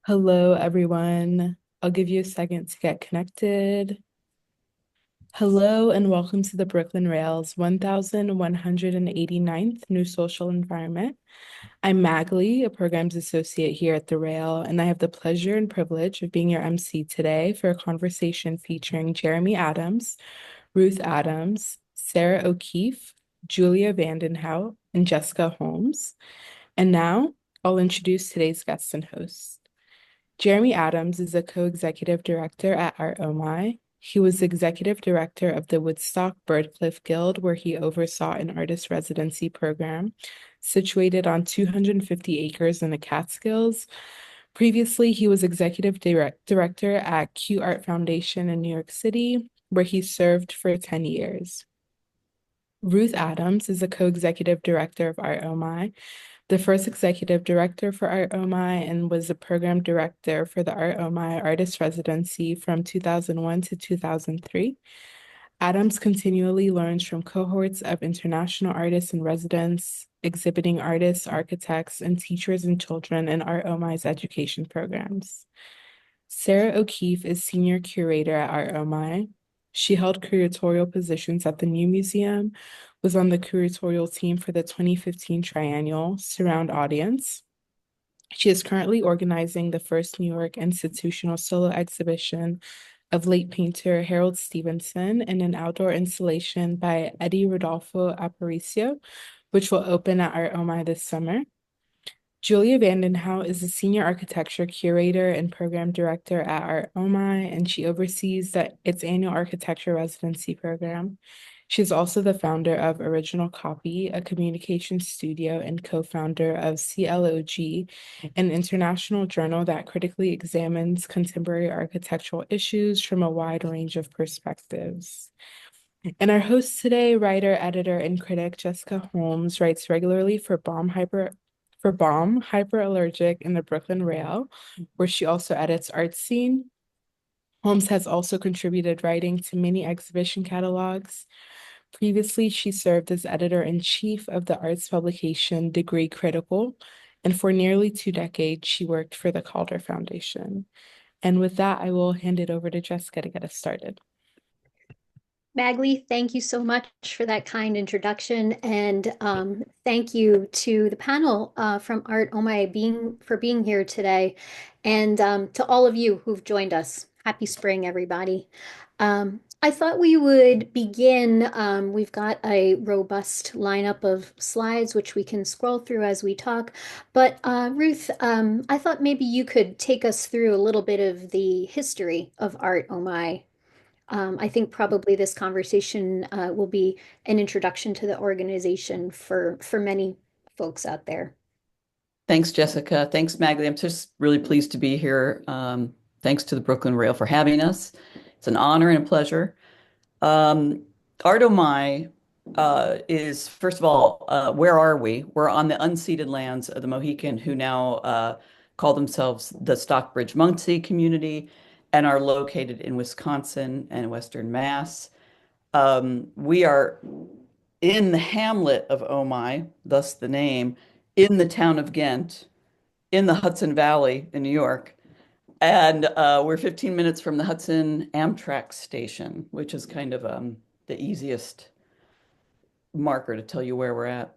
Hello, everyone. I'll give you a second to get connected. Hello, and welcome to the Brooklyn Rail's 1189th New Social Environment. I'm Magley, a programs associate here at the Rail, and I have the pleasure and privilege of being your MC today for a conversation featuring Jeremy Adams, Ruth Adams, Sara O'Keeffe, Julia Vandenhout, and Jessica Holmes. And now I'll introduce today's guest and host. Jeremy Adams is a co-executive director at Art Omi. He was executive director of the Woodstock Byrdcliffe Guild, where he oversaw an artist residency program situated on 250 acres in the Catskills. Previously, he was executive director at Q Art Foundation in New York City, where he served for 10 years. Ruth Adams is a co-executive director of Art Omi, the first executive director for Art Omi, and was the program director for the Art Omi Artist Residency from 2001 to 2003. Adams continually learns from cohorts of international artists and residents, exhibiting artists, architects, and teachers and children in Art Omi's education programs. Sara O'Keeffe is senior curator at Art Omi. She held curatorial positions at the New Museum, was on the curatorial team for the 2015 Triennial Surround Audience. She is currently organizing the first New York institutional solo exhibition of late painter Harold Stevenson in an outdoor installation by Eddie Rodolfo Aparicio, which will open at Art Omi this summer. Julia Vandenhout is a senior architecture curator and program director at Art Omi, and she oversees its annual architecture residency program. She's also the founder of Original Copy, a communication studio, and co-founder of CLOG, an international journal that critically examines contemporary architectural issues from a wide range of perspectives. And our host today, writer, editor, and critic Jessica Holmes, writes regularly for Bomb Hyperallergic in the Brooklyn Rail, where she also edits ArtSeen. Holmes has also contributed writing to many exhibition catalogs. Previously, she served as editor-in-chief of the arts publication Degree Critical, and for nearly 2 decades, she worked for the Calder Foundation. And with that, I will hand it over to Jessica to get us started. Magley, thank you so much for that kind introduction, and thank you to the panel from Art Omi for being here today, and to all of you who've joined us. Happy spring, everybody. I thought we would begin. We've got a robust lineup of slides which we can scroll through as we talk. But Ruth, I thought maybe you could take us through a little bit of the history of Art Omi. I think probably this conversation will be an introduction to the organization for many folks out there. Thanks, Jessica. Thanks, Maggie. I'm just really pleased to be here. Thanks to the Brooklyn Rail for having us. It's an honor and a pleasure. Art Omi is, first of all, where are we? We're on the unceded lands of the Mohican, who now call themselves the Stockbridge-Muncie community and are located in Wisconsin and Western Mass. We are in the hamlet of Omi, thus the name, in the town of Ghent, in the Hudson Valley in New York. And we're 15 minutes from the Hudson Amtrak station, which is kind of the easiest marker to tell you where we're at.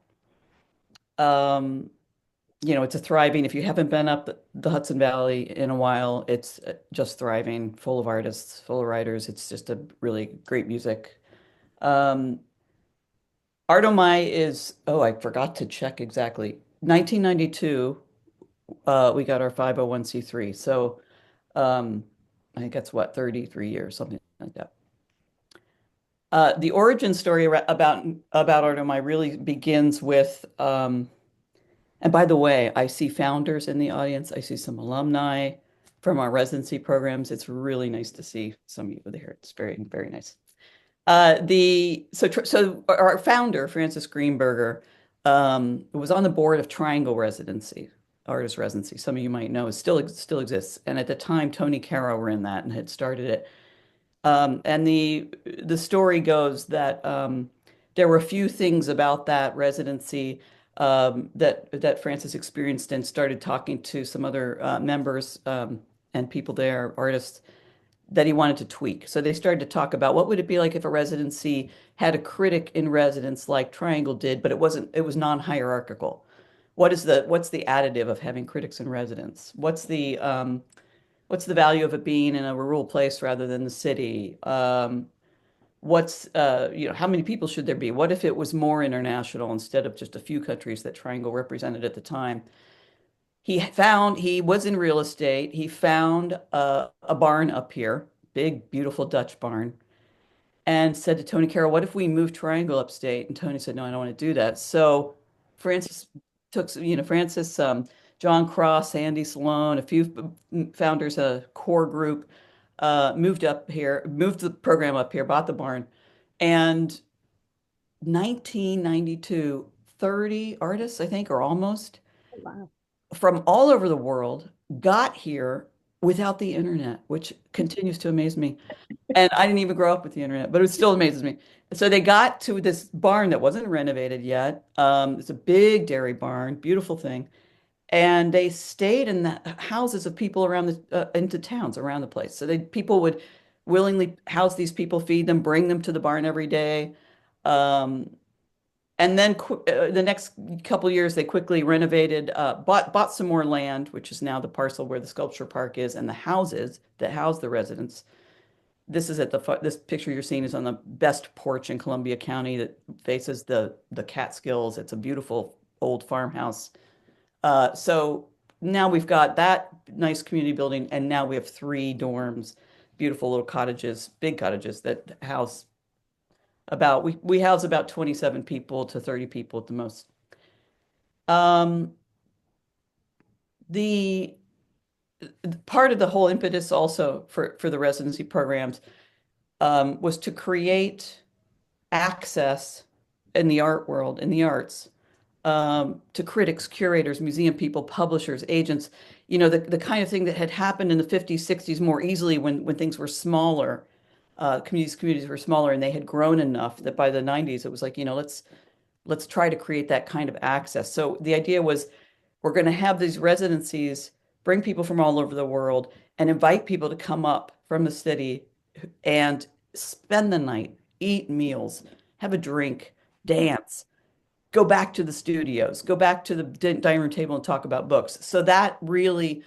It's a thriving, if you haven't been up the Hudson Valley in a while, it's just thriving, full of artists, full of writers. It's just a really great music. Art Omi is, oh, I forgot to check exactly. 1992, we got our 501c3. So I think that's what, 33 years, something like that. The origin story about Art Omi really begins with, and by the way, I see founders in the audience. I see some alumni from our residency programs. It's really nice to see some of you there. It's very, very nice. So our founder, Francis Greenberger, was on the board of Triangle Residency, artist residency. Some of you might know it still exists. And at the time, Tony Caro were in that and had started it. And the story goes that there were a few things about that residency that Francis experienced and started talking to some other members and people there, artists that he wanted to tweak. So they started to talk about what would it be like if a residency had a critic in residence like Triangle did, but it was non-hierarchical. What's the additive of having critics in residence? What's the value of it being in a rural place rather than the city? How many people should there be? What if it was more international instead of just a few countries that Triangle represented at the time? He was in real estate. He found a barn up here, big, beautiful Dutch barn, and said to Tony Carroll, "What if we move Triangle upstate?" And Tony said, "No, I don't want to do that." So Francis Francis, John Cross, Andy Sloan, a few founders, a core group, moved up here, moved the program up here, bought the barn, and 1992, 30 artists, I think, or almost Wow. from all over the world got here without the internet, which continues to amaze me. And I didn't even grow up with the internet, but it still amazes me. So they got to this barn that wasn't renovated yet. It's a big dairy barn, beautiful thing. And they stayed in the houses of people around into towns around the place. So people would willingly house these people, feed them, bring them to the barn every day. Um, and then the next couple years, they quickly renovated, bought some more land, which is now the parcel where the sculpture park is, and the houses that house the residents. This picture you're seeing is on the best porch in Columbia County that faces the Catskills. It's a beautiful old farmhouse. So now we've got that nice community building, and now we have three dorms, beautiful little cottages, big cottages that house we house about 27 people to 30 people at the most. Um, the Part of the whole impetus also for the residency programs was to create access in the art world, in the arts, to critics, curators, museum people, publishers, agents, the kind of thing that had happened in the 50s, 60s more easily when things were smaller. Communities were smaller and they had grown enough that by the 90s it was like, let's try to create that kind of access. So the idea was we're going to have these residencies, bring people from all over the world, and invite people to come up from the city and spend the night, eat meals, have a drink, dance, go back to the studios, go back to the dining room table and talk about books. So that really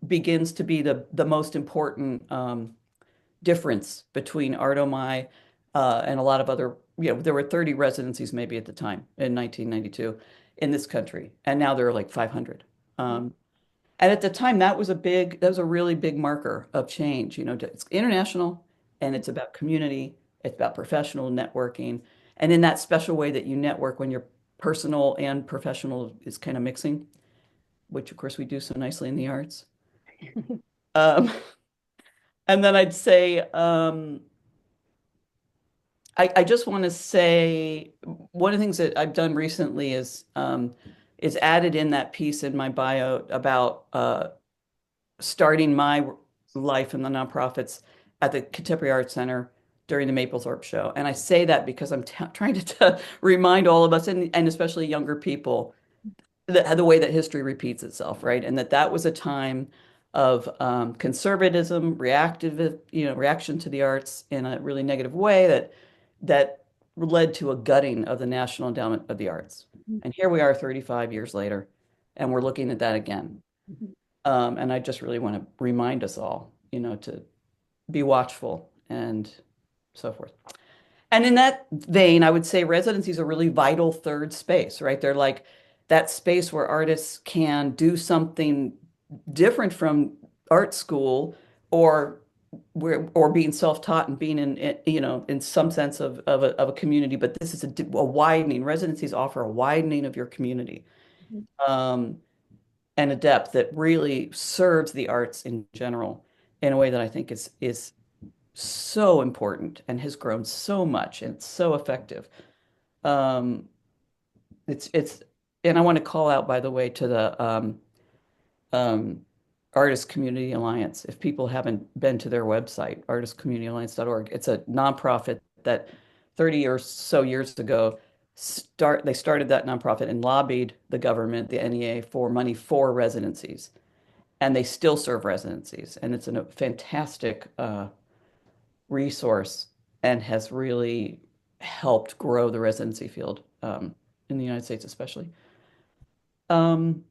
begins to be the most important difference between Art Omi and a lot of other, there were 30 residencies maybe at the time in 1992 in this country, and now there are like 500. And at the time, that was a really big marker of change. It's international and it's about community, it's about professional networking, and in that special way that you network when your personal and professional is kind of mixing, which of course we do so nicely in the arts. Um, and then I'd say, I just want to say one of the things that I've done recently is added in that piece in my bio about starting my life in the nonprofits at the Contemporary Arts Center during the Mapplethorpe show. And I say that because I'm trying to remind all of us, and especially younger people, the way that history repeats itself, right? And that was a time of conservatism, reaction to the arts in a really negative way that led to a gutting of the National Endowment of the Arts. And here we are 35 years later, and we're looking at that again. And I just really want to remind us all, to be watchful and so forth. And in that vein, I would say residencies are really vital third space, right? They're like that space where artists can do something different from art school or being self-taught and being in some sense of a community. But this is a widening. Residencies offer a widening of your community. And a depth that really serves the arts in general in a way that I think is so important and has grown so much and it's so effective. Um, it's and I want to call out, by the way, to the um, Artist Community Alliance. If people haven't been to their website, artistcommunityalliance.org, it's a nonprofit that 30 or so years ago they started that nonprofit and lobbied the government, the NEA, for money for residencies. And they still serve residencies. And it's a fantastic resource and has really helped grow the residency field in the United States, especially. Um,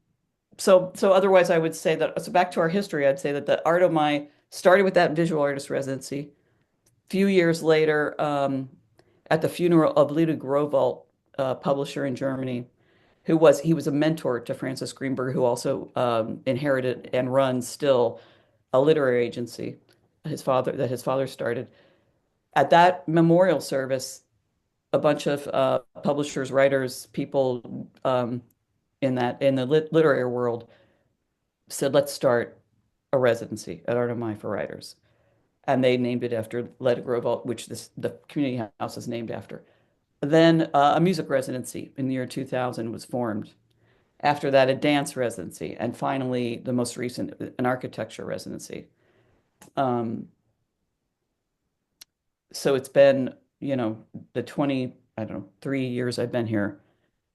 so otherwise, I would say that, so back to our history, I'd say that the Art Omi started with that visual artist residency. A few years later, at the funeral of Ludwig Rowohlt, publisher in Germany, he was a mentor to Francis Greenberg, who also inherited and runs still a literary agency, his father started. At that memorial service, a bunch of publishers, writers, people in the literary world said, let's start a residency at Art Omi for writers. And they named it after Ludwig Rowohlt, which the community house is named after. Then a music residency in the year 2000 was formed. After that, a dance residency, and finally, the most recent, an architecture residency. Um, so it's been, the 20, I don't know, 3 years I've been here.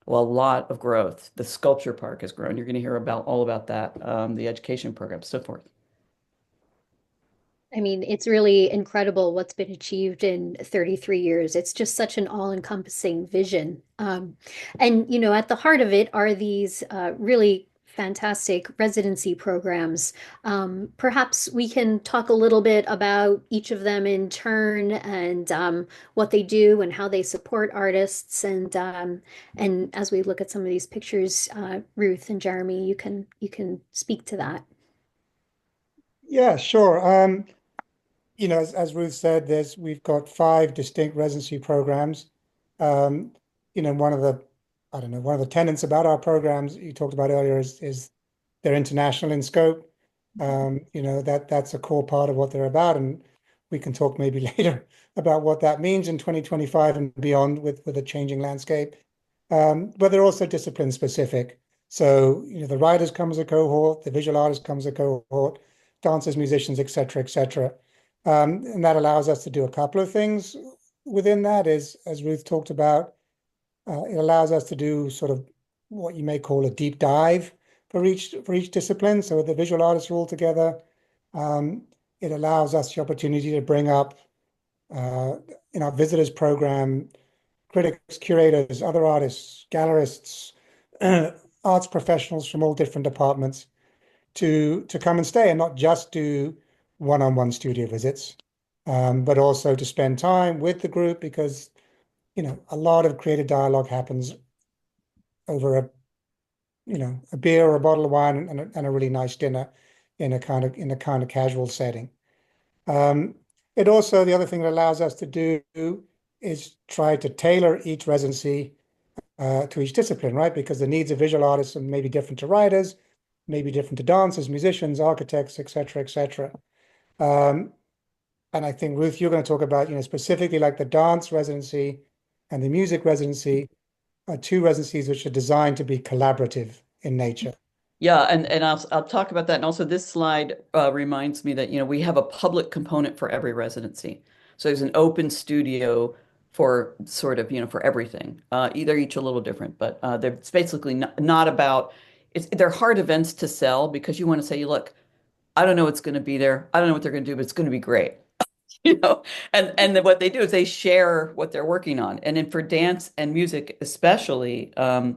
Well, a lot of growth. The sculpture park has grown. You're going to hear about all about that, the education program, so forth. I mean, it's really incredible what's been achieved in 33 years. It's just such an all-encompassing vision. And, at the heart of it are these really fantastic residency programs. Perhaps we can talk a little bit about each of them in turn and what they do and how they support artists. And as we look at some of these pictures, Ruth and Jeremy, you can speak to that. Yeah, sure. As Ruth said, we've got five distinct residency programs. Um, one of the, I don't know, one of the tenets about our programs you talked about earlier is they're international in scope. That's a core part of what they're about, and we can talk maybe later about what that means in 2025 and beyond with a changing landscape. But they're also discipline specific. So, the writers come as a cohort, the visual artists come as a cohort, dancers, musicians, et cetera, et cetera. And that allows us to do a couple of things within that, is, as Ruth talked about, it allows us to do sort of what you may call a deep dive for each discipline. So the visual artists are all together. It allows us the opportunity to bring up in our visitors program critics, curators, other artists, gallerists, arts professionals from all different departments to come and stay and not just do one-on-one studio visits, but also to spend time with the group because, a lot of creative dialogue happens over a beer or a bottle of wine and a really nice dinner in a kind of casual setting. Um, it also, the other thing it allows us to do is try to tailor each residency to each discipline, right? Because the needs of visual artists are maybe different to writers, maybe different to dancers, musicians, architects, et cetera, et cetera. And I think, Ruth, you're going to talk about, specifically like the dance residency and the music residency are two residencies which are designed to be collaborative in nature. Yeah, and I'll talk about that. And also, this slide reminds me that we have a public component for every residency. So there's an open studio for sort of for everything. Either each a little different, but it's basically not about. They're hard events to sell because you want to say, look, I don't know what's going to be there. I don't know what they're going to do, but it's going to be great. you know and then what they do is they share what they're working on, and then for dance and music especially, for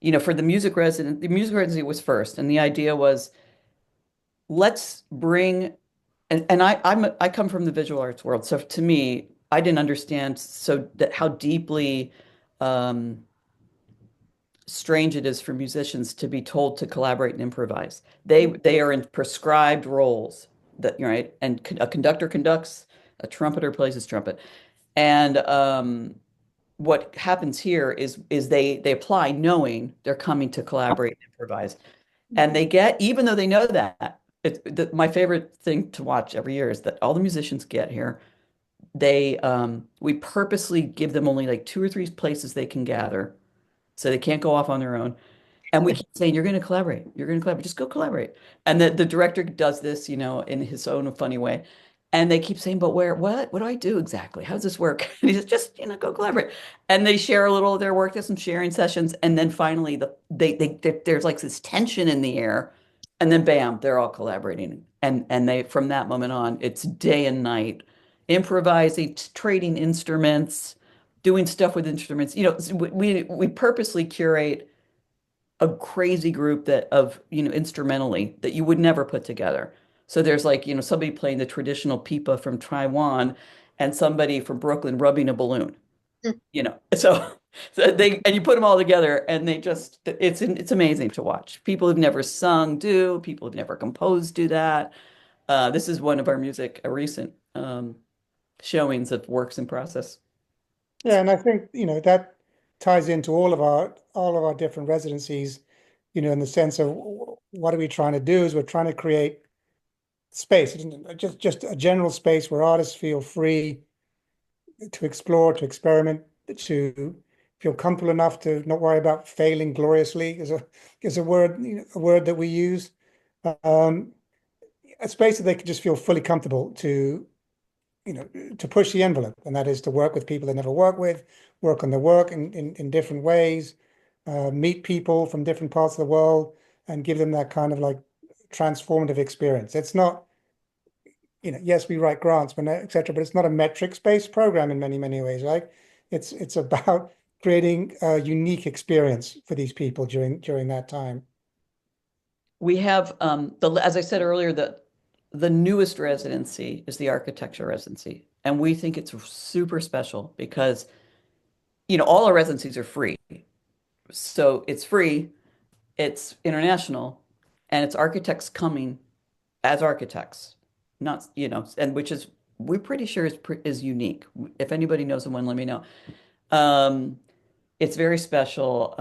the music residency was first, and the idea was let's bring, and I come from the visual arts world, so to me I didn't understand so that how deeply um strange it is for musicians to be told to collaborate and improvise. They are in prescribed roles, that right, and a conductor conducts, a trumpeter plays his trumpet, and what happens here is they apply knowing they're coming to collaborate and improvise, and they get, even though they know that, my favorite thing to watch every year is that all the musicians get here. We purposely give them only like two or three places they can gather, so they can't go off on their own. And we keep saying, you're going to collaborate. You're going to collaborate. Just go collaborate. And the director does this, in his own funny way. And they keep saying, but where, what do I do exactly? How does this work? And he says, just, go collaborate. And they share a little of their work. There's some sharing sessions. And then finally there's like this tension in the air. And then bam, they're all collaborating. And they, from that moment on, it's day and night, improvising, trading instruments, doing stuff with instruments. We purposely curate a crazy group instrumentally that you would never put together. So there's like, somebody playing the traditional pipa from Taiwan and somebody from Brooklyn rubbing a balloon, So, and you put them all together and it's amazing to watch. People who've never sung do, people who've never composed do that. This is one of our recent showings of works in process. Yeah, and I think, that ties into all of our different residencies, in the sense of what are we trying to do is we're trying to create space, just a general space where artists feel free to explore, to experiment, to feel comfortable enough to not worry about failing gloriously is a word, a word that we use. Um, a space that they can just feel fully comfortable to push the envelope, and that is to work with people they never work with, work on their work in different ways, meet people from different parts of the world, and give them that kind of like transformative experience. It's not, yes, we write grants, but etc., but it's not a metrics-based program in many, many ways, right? It's about creating a unique experience for these people during that time. We have as I said earlier, the newest residency is the architecture residency, and we think it's super special because all our residencies are free. So it's free, it's international, and it's architects coming as architects, not and which is we're pretty sure is unique. If anybody knows someone, let me know. Um, it's very special.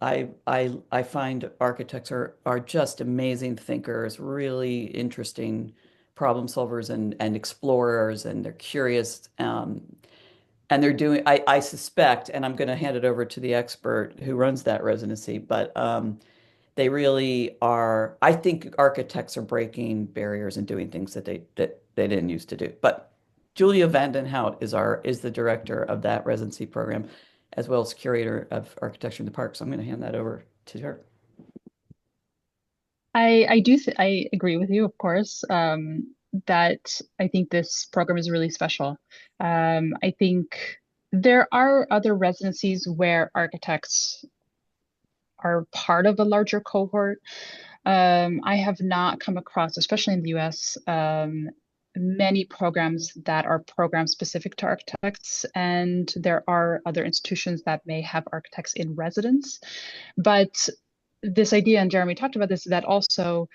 I find architects are just amazing thinkers, really interesting problem solvers and explorers, and they're curious. And they're doing, I suspect, and I'm going to hand it over to the expert who runs that residency, but they really are. I think architects are breaking barriers and doing things that they didn't used to do. But Julia Vanden Hout is the director of that residency program, as well as curator of architecture in the park. So I'm going to hand that over to her. I agree with you, of course, that I think this program is really special. I think there are other residencies where architects are part of a larger cohort. I have not come across, especially in the US, many programs that are program specific to architects, and there are other institutions that may have architects in residence. But this idea, and Jeremy talked about this, that also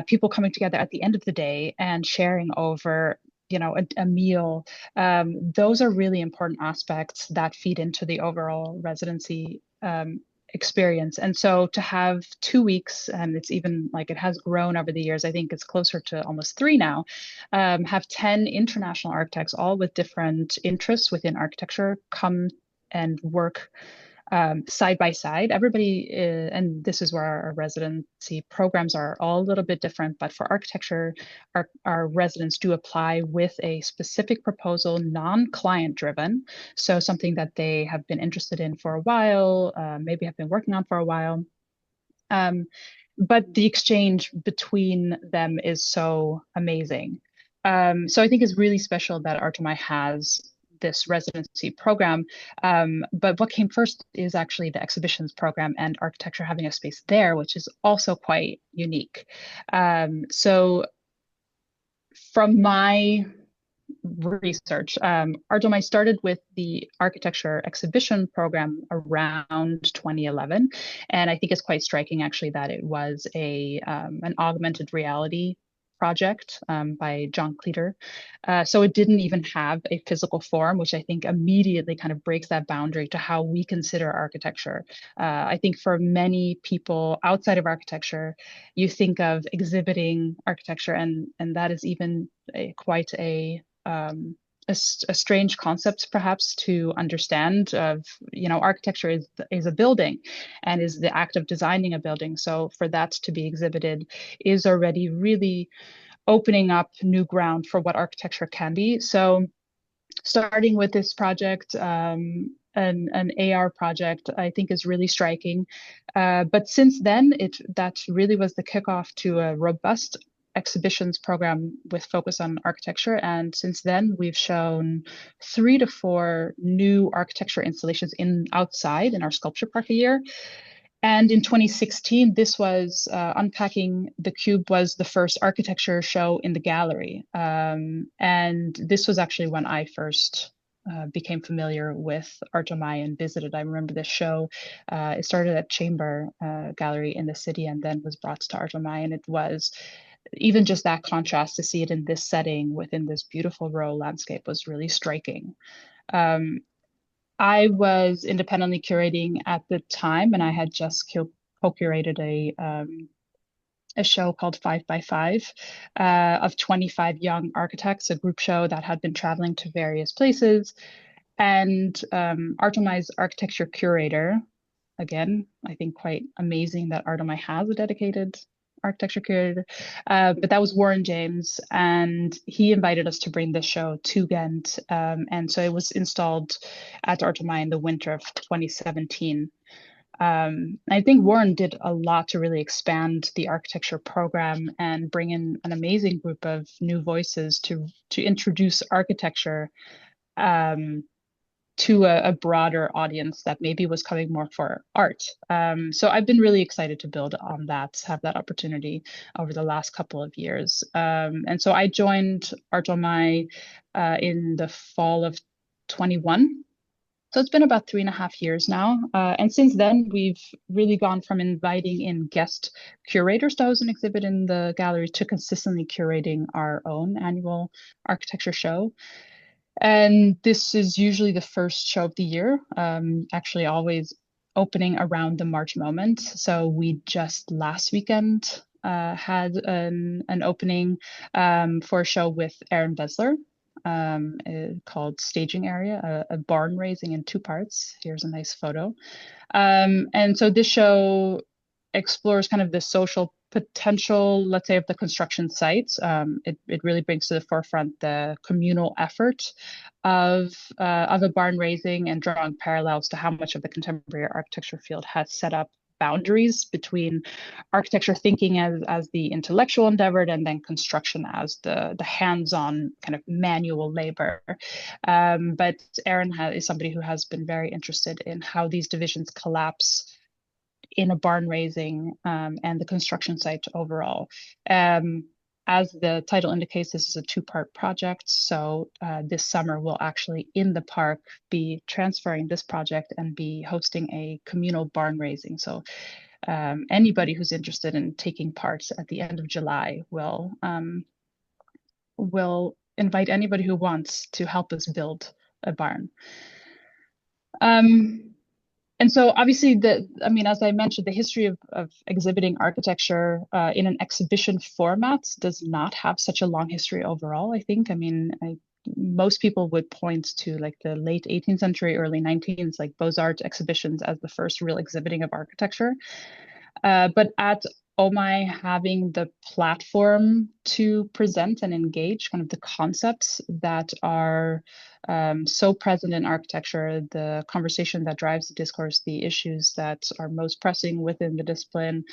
people coming together at the end of the day and sharing over a meal, those are really important aspects that feed into the overall residency experience. And so to have 2 weeks, and it's even like it has grown over the years, I think it's closer to almost 3 now, have 10 international architects, all with different interests within architecture, come and work side by side. Everybody, and this is where our residency programs are all a little bit different, but for architecture, our residents do apply with a specific proposal, non-client driven. So something that they have been interested in for a while, maybe have been working on for a while. But the exchange between them is so amazing. So I think it's really special that Art Omi has this residency program. But what came first is actually the exhibitions program and architecture having a space there, which is also quite unique. So from my research, Art Omi started with the architecture exhibition program around 2011. And I think it's quite striking actually that it was an augmented reality project by John Cleater. So it didn't even have a physical form, which I think immediately kind of breaks that boundary to how we consider architecture. I think for many people outside of architecture, you think of exhibiting architecture, and that is even quite a strange concept perhaps to understand. Of architecture is a building and is the act of designing a building. So for that to be exhibited is already really opening up new ground for what architecture can be. So starting with this project, an AR project, I think is really striking. But since then, that really was the kickoff to a robust exhibitions program with focus on architecture. And since then, we've shown 3 to 4 new architecture installations outside in our sculpture park a year. And in 2016, this was Unpacking the Cube was the first architecture show in the gallery. And this was actually when I first became familiar with Art Omi and visited. I remember this show. It started at Chamber Gallery in the city and then was brought to Art Omi. And it was even just that contrast to see it in this setting within this beautiful rural landscape was really striking. I was independently curating at the time, and I had just co-curated a show called 5 by 5 of 25 young architects, a group show that had been traveling to various places. And Art Omi's architecture curator, again, I think quite amazing that Art Omi has a dedicated architecture curator, but that was Warren James, and he invited us to bring this show to Ghent, and so it was installed at Art Omi in the winter of 2017. I think Warren did a lot to really expand the architecture program and bring in an amazing group of new voices to introduce architecture to a broader audience that maybe was coming more for art. So I've been really excited to build on that, have that opportunity over the last couple of years. And so I joined Art Omi in the fall of 21. So it's been about 3.5 years now. And since then, we've really gone from inviting in guest curators to host an exhibit in the gallery to consistently curating our own annual architecture show. And this is usually the first show of the year, actually always opening around the March moment. So we just last weekend had an opening for a show with Aaron Besler called Staging Area, a barn raising in 2 parts. Here's a nice photo. And so this show explores kind of the social potential, let's say, of the construction sites. It really brings to the forefront the communal effort of a barn raising and drawing parallels to how much of the contemporary architecture field has set up boundaries between architecture thinking as the intellectual endeavor and then construction as the hands-on kind of manual labor. But Aaron is somebody who has been very interested in how these divisions collapse in a barn raising and the construction site overall. As the title indicates, this is a 2-part project. So this summer we'll actually in the park be transferring this project and be hosting a communal barn raising. So anybody who's interested in taking part at the end of July will invite anybody who wants to help us build a barn. And so obviously, as I mentioned, the history of exhibiting architecture in an exhibition format does not have such a long history overall, I think. Most people would point to like the late 18th century, early 19th, like Beaux-Arts exhibitions as the first real exhibiting of architecture. But at Omi, having the platform to present and engage kind of the concepts that are so present in architecture, the conversation that drives the discourse, the issues that are most pressing within the discipline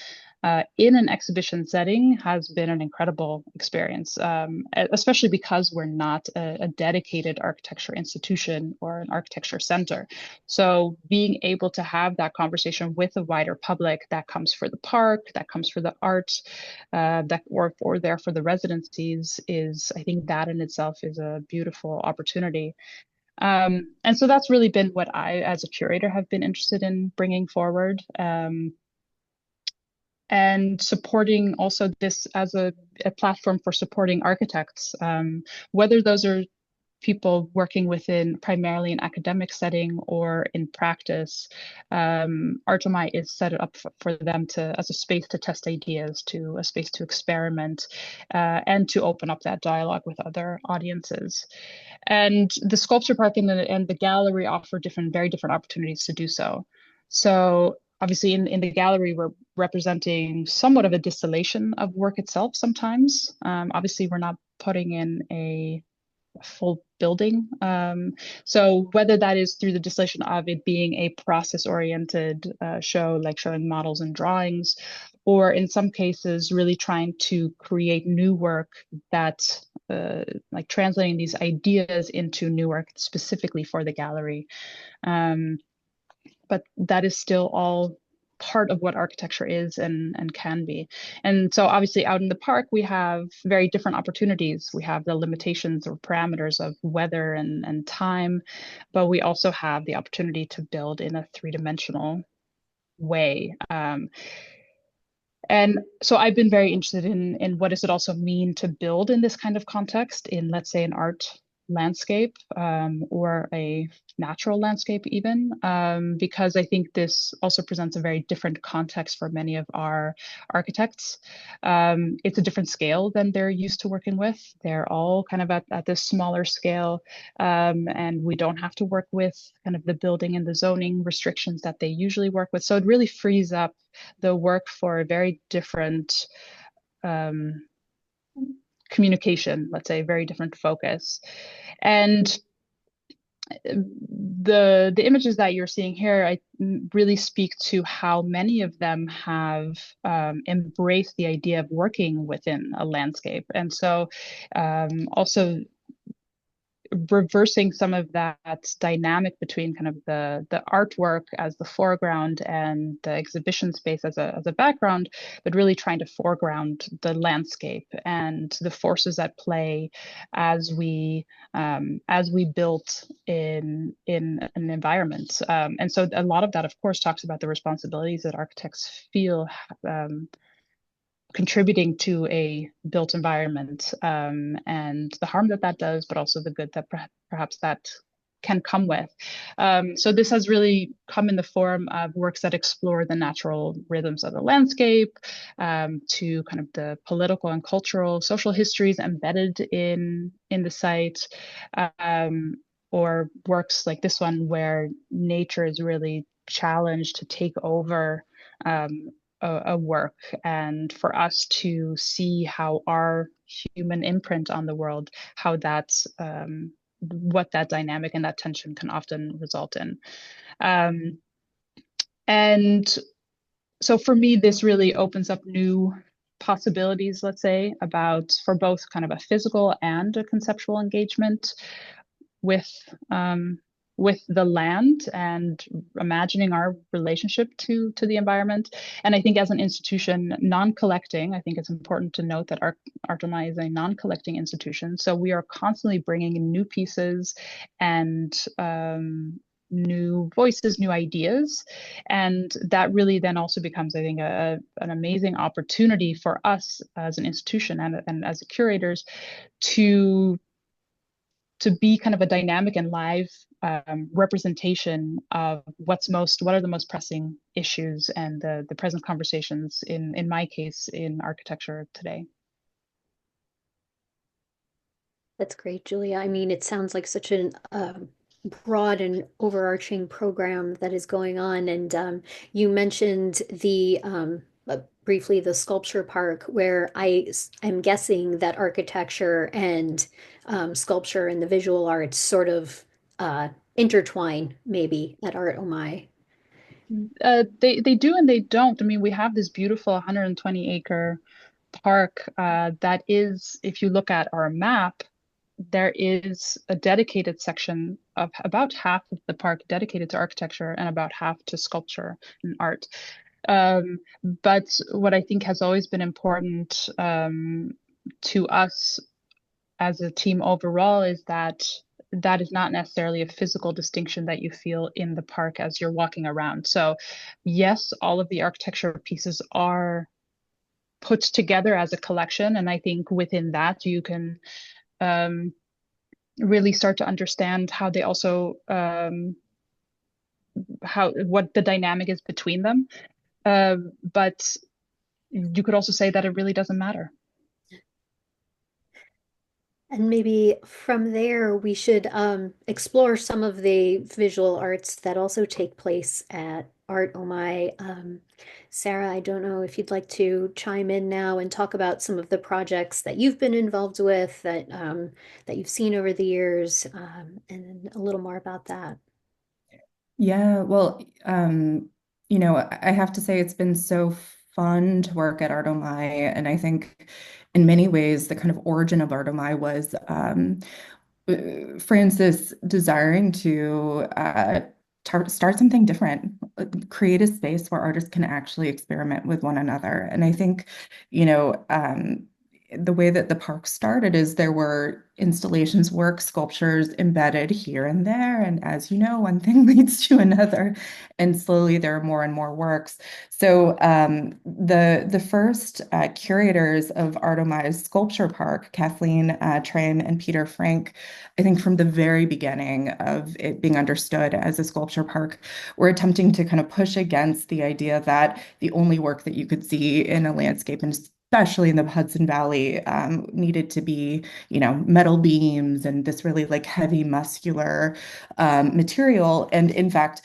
in an exhibition setting has been an incredible experience, especially because we're not a dedicated architecture institution or an architecture center. So being able to have that conversation with a wider public that comes for the park, that comes for the art, or there for the residencies is, I think that in itself is a beautiful opportunity. And so that's really been what I, as a curator, have been interested in bringing forward. And supporting also this as a platform for supporting architects, whether those are people working within primarily an academic setting or in practice. Art Omi is set up for them as a space to test ideas, to a space to experiment, and to open up that dialogue with other audiences. And the sculpture park and the gallery offer very different opportunities to do so. So obviously in the gallery, we're representing somewhat of a distillation of work itself sometimes. Obviously, we're not putting in a full building. So whether that is through the distillation of it being a process-oriented show, like showing models and drawings, or in some cases, really trying to create new work that like translating these ideas into new work specifically for the gallery. But that is still all part of what architecture is and can be. And so obviously out in the park, we have very different opportunities. We have the limitations or parameters of weather and time, but we also have the opportunity to build in a three-dimensional way. And so I've been very interested in what does it also mean to build in this kind of context in, let's say, an art landscape or a natural landscape even, because I think this also presents a very different context for many of our architects. It's a different scale than they're used to working with. They're all kind of at this smaller scale, and we don't have to work with kind of the building and the zoning restrictions that they usually work with. So it really frees up the work for a very different communication, let's say, very different focus. And the images that you're seeing here, I really speak to how many of them have embraced the idea of working within a landscape. And so also reversing some of that dynamic between kind of the artwork as the foreground and the exhibition space as a background, but really trying to foreground the landscape and the forces at play as we built in an environment. And so a lot of that, of course, talks about the responsibilities that architects feel contributing to a built environment and the harm that that does, but also the good that perhaps that can come with. So this has really come in the form of works that explore the natural rhythms of the landscape, to kind of the political and cultural, social histories embedded in the site, or works like this one where nature is really challenged to take over a work, and for us to see how our human imprint on the world, how that's what that dynamic and that tension can often result in. And so for me, this really opens up new possibilities, let's say, about for both kind of a physical and a conceptual engagement with the land and imagining our relationship to the environment. And I think as an institution, non-collecting, I think it's important to note that Art Omi is a non-collecting institution. So we are constantly bringing in new pieces and new voices, new ideas. And that really then also becomes, I think, an amazing opportunity for us as an institution and as curators to be kind of a dynamic and live representation of what are the most pressing issues and the present conversations in my case in architecture today. That's great, Julia. I mean, it sounds like such an broad and overarching program that is going on. And you mentioned briefly the sculpture park, where am guessing that architecture and sculpture and the visual arts sort of intertwine maybe at Art Omi. They do and they don't. I mean, we have this beautiful 120-acre park that is, if you look at our map, there is a dedicated section of about half of the park dedicated to architecture and about half to sculpture and art. But what I think has always been important to us as a team overall is that that is not necessarily a physical distinction that you feel in the park as you're walking around. So yes, all of the architecture pieces are put together as a collection. And I think within that you can really start to understand how they also, what the dynamic is between them. But you could also say that it really doesn't matter. And maybe from there, we should explore some of the visual arts that also take place at Art Omi. Sara, I don't know if you'd like to chime in now and talk about some of the projects that you've been involved with that you've seen over the years, and a little more about that. Yeah, well, I have to say it's been so fun to work at Art Omi, and I think in many ways the kind of origin of Art Omi was Francis desiring to start something different, create a space where artists can actually experiment with one another. And I think, the way that the park started is there were installations, work, sculptures embedded here and there. And as you know, one thing leads to another, and slowly there are more and more works. So the first curators of Art Omi's sculpture park, Kathleen Tran and Peter Frank, I think from the very beginning of it being understood as a sculpture park, were attempting to kind of push against the idea that the only work that you could see in a landscape, and especially in the Hudson Valley, needed to be, metal beams and this really like heavy muscular material. And in fact,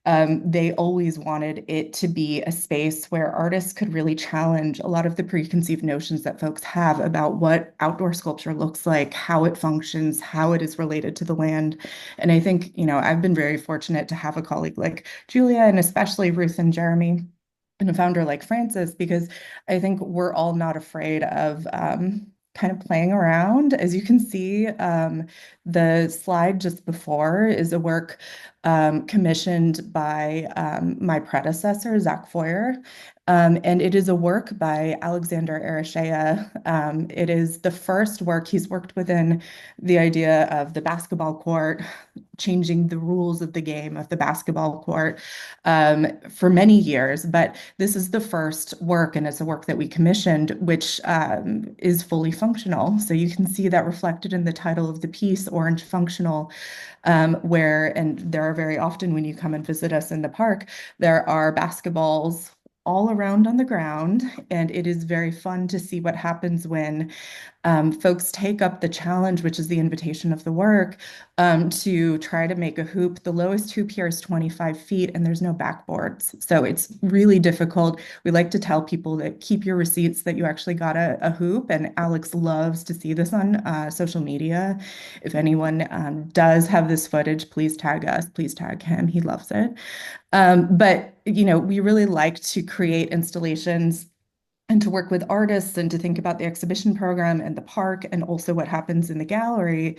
they always wanted it to be a space where artists could really challenge a lot of the preconceived notions that folks have about what outdoor sculpture looks like, how it functions, how it is related to the land. And I think, I've been very fortunate to have a colleague like Julia and especially Ruth and Jeremy and a founder like Francis, because I think we're all not afraid of kind of playing around. As you can see, the slide just before is a work commissioned by my predecessor, Zach Foyer. And it is a work by Alexander Arashea. It is the first work he's worked within the idea of the basketball court, changing the rules of the game of the basketball court for many years. But this is the first work, and it's a work that we commissioned, which is fully functional. So you can see that reflected in the title of the piece, Orange Functional, and there are very often when you come and visit us in the park, there are basketballs all around on the ground. And it is very fun to see what happens when folks take up the challenge, which is the invitation of the work, to try to make a hoop. The lowest hoop here is 25 feet, and there's no backboards. So it's really difficult. We like to tell people that keep your receipts that you actually got a hoop. And Alex loves to see this on social media. If anyone does have this footage, please tag us, please tag him. He loves it. But, we really like to create installations and to work with artists and to think about the exhibition program and the park and also what happens in the gallery,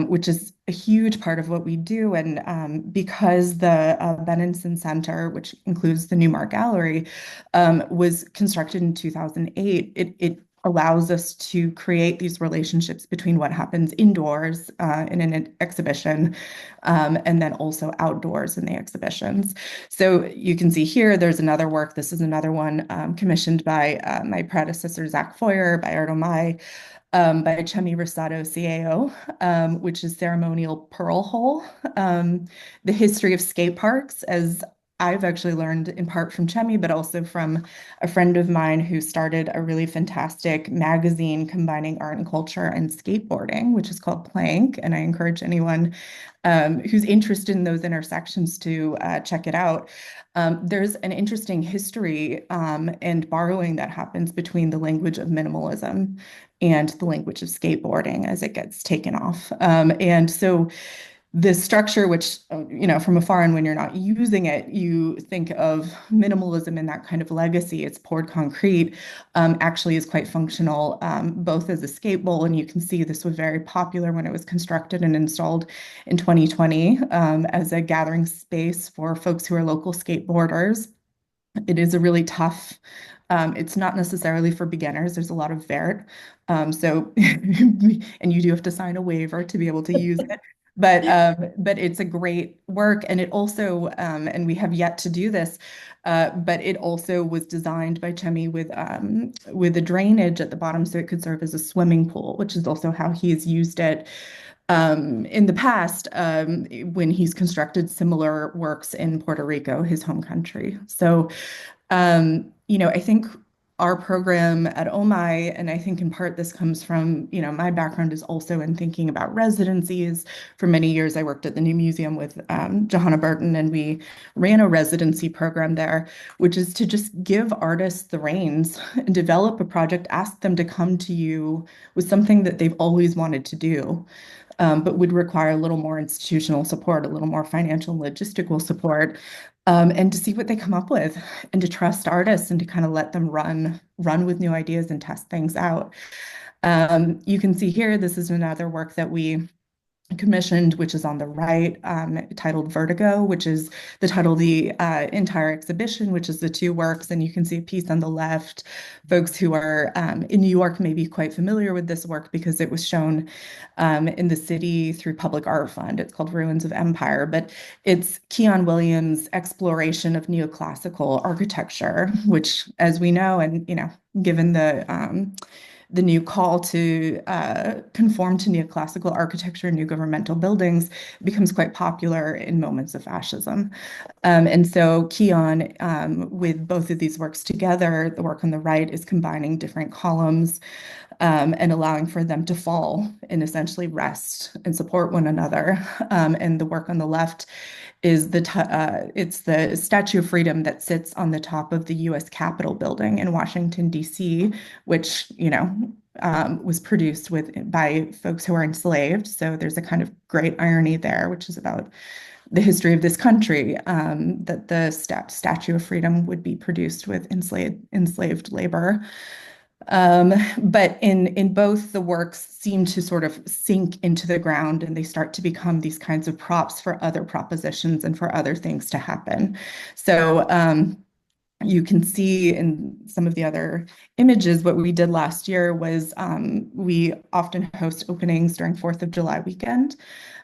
which is a huge part of what we do. And because the Benenson Center, which includes the Newmark Gallery, was constructed in 2008, it allows us to create these relationships between what happens indoors in an exhibition and then also outdoors in the exhibitions. So you can see here, there's another work. This is another one commissioned by my predecessor, Zach Foyer, by Art Omi, by Chemi Rosado CAO, which is ceremonial pearl hole. The history of skate parks, as I've actually learned in part from Chemi, but also from a friend of mine who started a really fantastic magazine combining art and culture and skateboarding, which is called Plank. And I encourage anyone who's interested in those intersections to check it out. There's an interesting history and borrowing that happens between the language of minimalism and the language of skateboarding as it gets taken off. And so this structure, which, from afar and when you're not using it, you think of minimalism in that kind of legacy. It's poured concrete, actually is quite functional, both as a skate bowl, and you can see this was very popular when it was constructed and installed in 2020 as a gathering space for folks who are local skateboarders. It is a really tough, it's not necessarily for beginners. There's a lot of vert. So, and you do have to sign a waiver to be able to use it. But it's a great work, and it also, and we have yet to do this, but it also was designed by Chemi with a drainage at the bottom so it could serve as a swimming pool, which is also how he's used it in the past when he's constructed similar works in Puerto Rico, his home country. So, I think our program at OMI, and I think in part this comes from, my background is also in thinking about residencies. For many years, I worked at the New Museum with Johanna Burton, and we ran a residency program there, which is to just give artists the reins and develop a project, ask them to come to you with something that they've always wanted to do, but would require a little more institutional support, a little more financial and logistical support, and to see what they come up with, and to trust artists and to kind of let them run with new ideas and test things out. You can see here, this is another work that we commissioned, which is on the right, titled Vertigo, which is the title of the entire exhibition, which is the two works. And you can see a piece on the left. Folks who are in New York may be quite familiar with this work because it was shown in the city through Public Art Fund. It's called Ruins of Empire, but it's Keon Williams' exploration of neoclassical architecture, which, as we know, and given the new call to conform to neoclassical architecture and new governmental buildings becomes quite popular in moments of fascism. And so Keon, with both of these works together, the work on the right is combining different columns and allowing for them to fall and essentially rest and support one another. And the work on the left is it's the Statue of Freedom that sits on the top of the U.S. Capitol building in Washington, D.C., which, was produced by folks who are enslaved. So there's a kind of great irony there, which is about the history of this country, that the Statue of Freedom would be produced with enslaved labor. But in both, the works seem to sort of sink into the ground, and they start to become these kinds of props for other propositions and for other things to happen. So you can see in some of the other images, what we did last year was we often host openings during 4th of July weekend.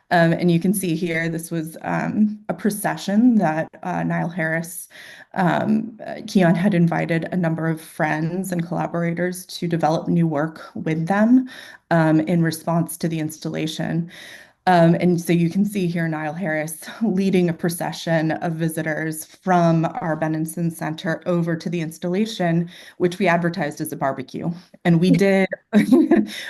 And you can see here, this was a procession that Niall Harris, Keon had invited a number of friends and collaborators to develop new work with them in response to the installation. And so you can see here Niall Harris leading a procession of visitors from our Benenson Center over to the installation, which we advertised as a barbecue. And we did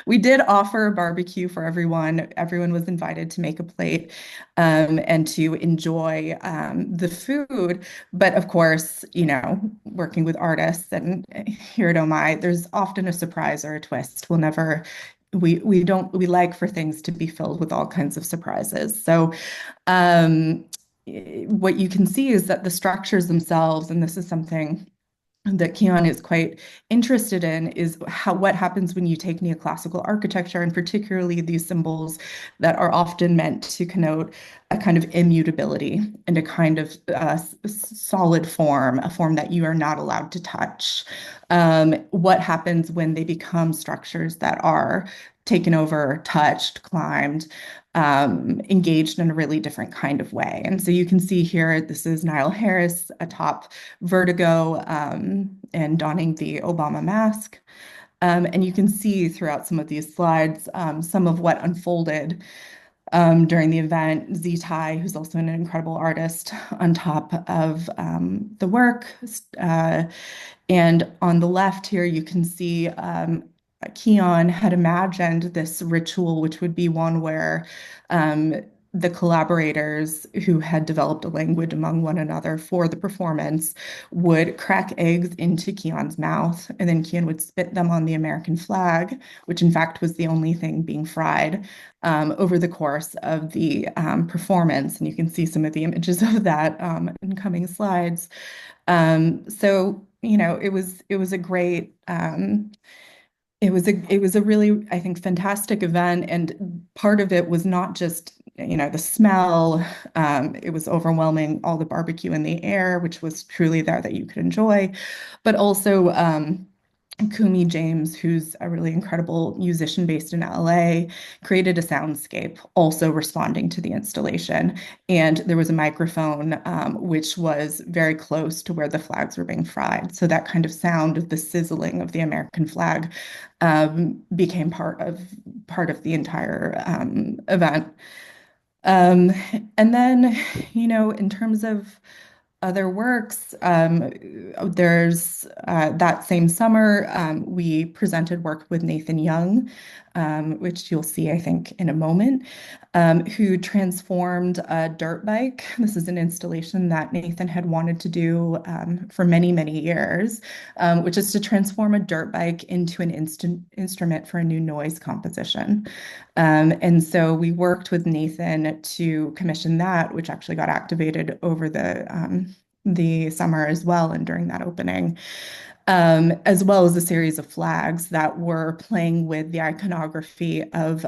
we did offer a barbecue for everyone. Everyone was invited to make a plate and to enjoy the food. But of course, working with artists and here at OMI, there's often a surprise or a twist. We'll never we like for things to be filled with all kinds of surprises. So what you can see is that the structures themselves, and this is something that Keon is quite interested in, is what happens when you take neoclassical architecture, and particularly these symbols that are often meant to connote a kind of immutability and a kind of solid form, a form that you are not allowed to touch. What happens when they become structures that are taken over, touched, climbed, engaged in a really different kind of way. And so you can see here, this is Niall Harris atop Vertigo and donning the Obama mask. And you can see throughout some of these slides some of what unfolded during the event. Z-Tai, who's also an incredible artist, on top of the work. And on the left here, you can see Keon had imagined this ritual, which would be one where the collaborators who had developed a language among one another for the performance would crack eggs into Keon's mouth, and then Keon would spit them on the American flag, which in fact was the only thing being fried over the course of the performance. And you can see some of the images of that in coming slides. So, it was a great it was a really, I think, fantastic event. And part of it was not just, the smell. It was overwhelming, all the barbecue in the air, which was truly there that you could enjoy, but also Kumi James, who's a really incredible musician based in LA, created a soundscape also responding to the installation. And there was a microphone which was very close to where the flags were being fried. So that kind of sound of the sizzling of the American flag became part of the entire event. And then, in terms of other works, there's that same summer, we presented work with Nathan Young, which you'll see, I think, in a moment, who transformed a dirt bike. This is an installation that Nathan had wanted to do for many, many years, which is to transform a dirt bike into an instrument for a new noise composition. And so we worked with Nathan to commission that, which actually got activated over the summer as well and during that opening, as well as a series of flags that were playing with the iconography of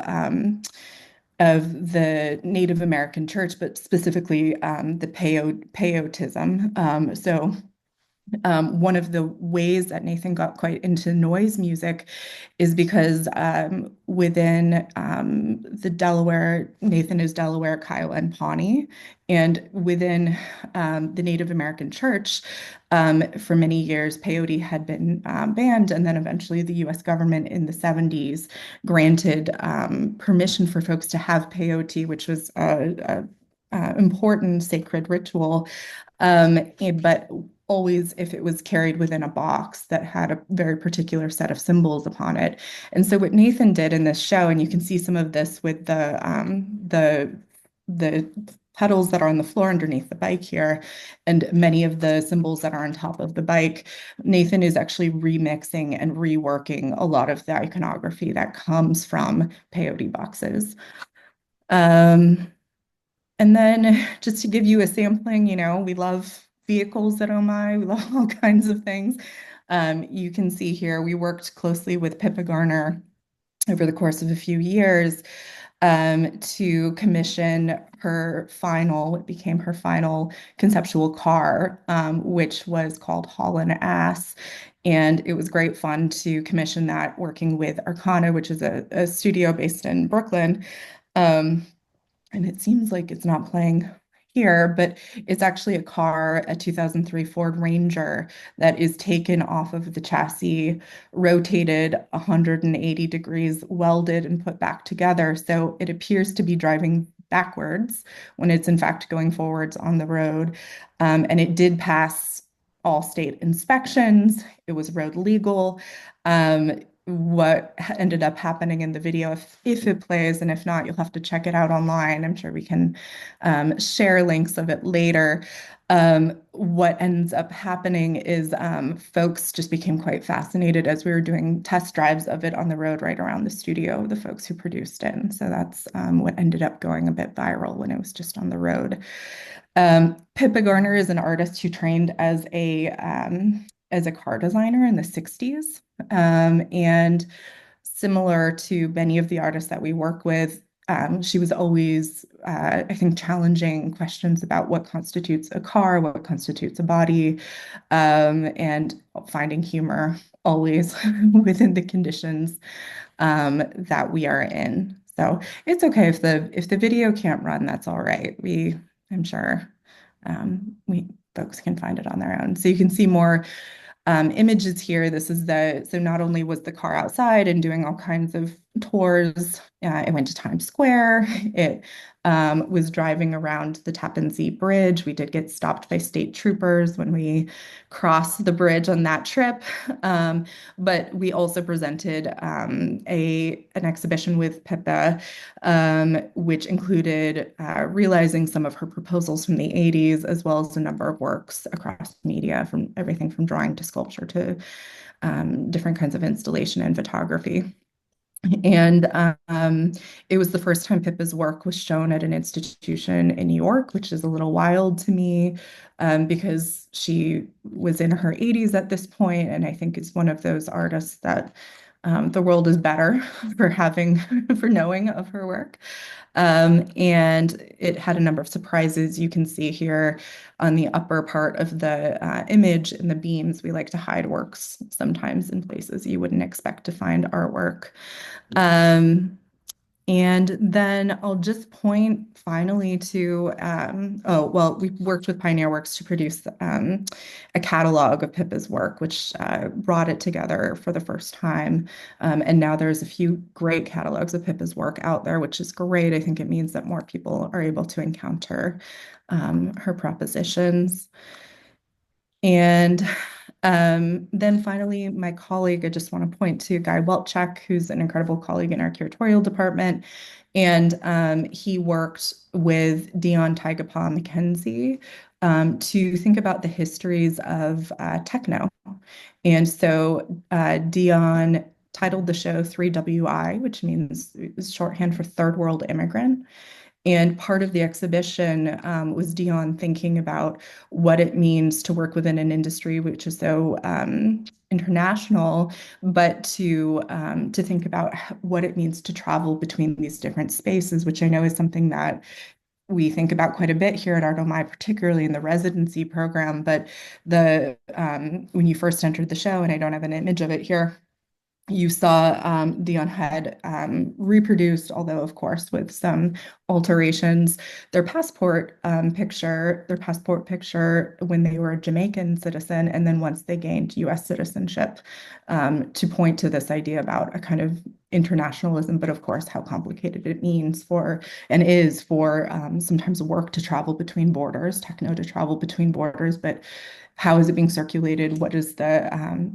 the Native American church, but specifically the peyotism. One of the ways that Nathan got quite into noise music is because within the Delaware, Nathan is Delaware, Kiowa, and Pawnee, and within the Native American church, for many years, peyote had been banned, and then eventually the U.S. government in the 70s granted permission for folks to have peyote, which was a important sacred ritual, but always if it was carried within a box that had a very particular set of symbols upon it. And so what Nathan did in this show, and you can see some of this with the pedals that are on the floor underneath the bike here, and many of the symbols that are on top of the bike, Nathan is actually remixing and reworking a lot of the iconography that comes from peyote boxes. And then just to give you a sampling, we love vehicles at OMI. We love all kinds of things. You can see here, we worked closely with Pippa Garner over the course of a few years to commission what became her final conceptual car, which was called Haul and Ass. And it was great fun to commission that working with Arcana, which is a studio based in Brooklyn. And it seems like it's not playing here, but it's actually a car, a 2003 Ford Ranger, that is taken off of the chassis, rotated 180 degrees, welded, and put back together. So it appears to be driving backwards when it's in fact going forwards on the road. And it did pass all state inspections. It was road legal. What ended up happening in the video, if it plays, and if not, you'll have to check it out online. I'm sure we can share links of it later. What ends up happening is folks just became quite fascinated as we were doing test drives of it on the road right around the studio, the folks who produced it. And so that's what ended up going a bit viral when it was just on the road. Pippa Garner is an artist who trained as a car designer in the 60s. And similar to many of the artists that we work with, she was always, I think, challenging questions about what constitutes a car, what constitutes a body, and finding humor always within the conditions that we are in. So it's okay if the video can't run, that's all right. I'm sure we folks can find it on their own. So you can see more images here. So not only was the car outside and doing all kinds of tours, it went to Times Square. It was driving around the Tappan Zee Bridge. We did get stopped by state troopers when we crossed the bridge on that trip. But we also presented an exhibition with Pippa, which included realizing some of her proposals from the 80s, as well as a number of works across media, from everything from drawing to sculpture to different kinds of installation and photography. And it was the first time Pippa's work was shown at an institution in New York, which is a little wild to me because she was in her 80s at this point, and I think is one of those artists that the world is better for knowing of her work. And it had a number of surprises. You can see here on the upper part of the image in the beams, we like to hide works sometimes in places you wouldn't expect to find artwork. And then I'll just point finally to, oh, well, we worked with Pioneer Works to produce a catalog of Pippa's work, which brought it together for the first time. And now there's a few great catalogs of Pippa's work out there, which is great. I think it means that more people are able to encounter her propositions. And then finally, my colleague, I just want to point to Guy Welchek, who's an incredible colleague in our curatorial department. And he worked with Dion Taigapaa McKenzie to think about the histories of techno. And so Dion titled the show 3WI, which means shorthand for Third World Immigrant. And part of the exhibition was Dion thinking about what it means to work within an industry which is so international, but to think about what it means to travel between these different spaces, which I know is something that we think about quite a bit here at Art Omi, particularly in the residency program. But the when you first entered the show, and I don't have an image of it here, you saw Dion had reproduced, although of course with some alterations, their passport picture when they were a Jamaican citizen, and then once they gained U.S. citizenship, to point to this idea about a kind of internationalism, but of course how complicated it means for and is for sometimes work to travel between borders, techno to travel between borders, but how is it being circulated? What is the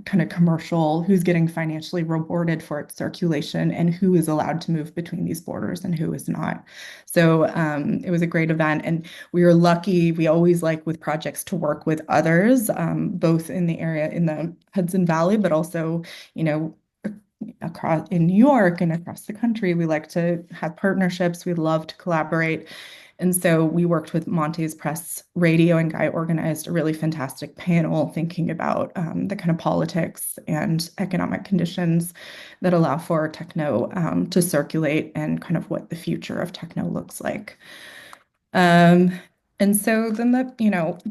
kind of commercial, who's getting financially rewarded for its circulation, and who is allowed to move between these borders and who is not? So it was a great event, and we were lucky. We always like with projects to work with others, both in the area in the Hudson Valley, but also, you know, across in New York and across the country. We like to have partnerships. We love to collaborate. And so we worked with Montes Press Radio, and Guy organized a really fantastic panel thinking about the kind of politics and economic conditions that allow for techno to circulate and kind of what the future of techno looks like. And so then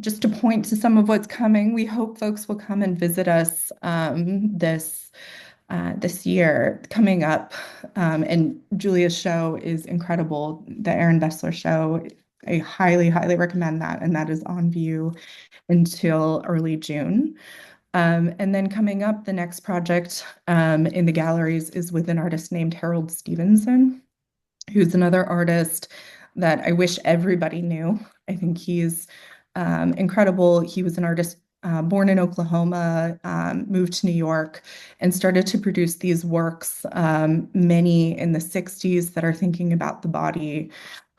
just to point to some of what's coming, we hope folks will come and visit us this year coming up. And Julia's show is incredible. The Aaron Bessler show, I highly, highly recommend that. And that is on view until early June. And then coming up, the next project in the galleries is with an artist named Harold Stevenson, who's another artist that I wish everybody knew. I think he's incredible. He was an artist born in Oklahoma, moved to New York, and started to produce these works, many in the 60s, that are thinking about the body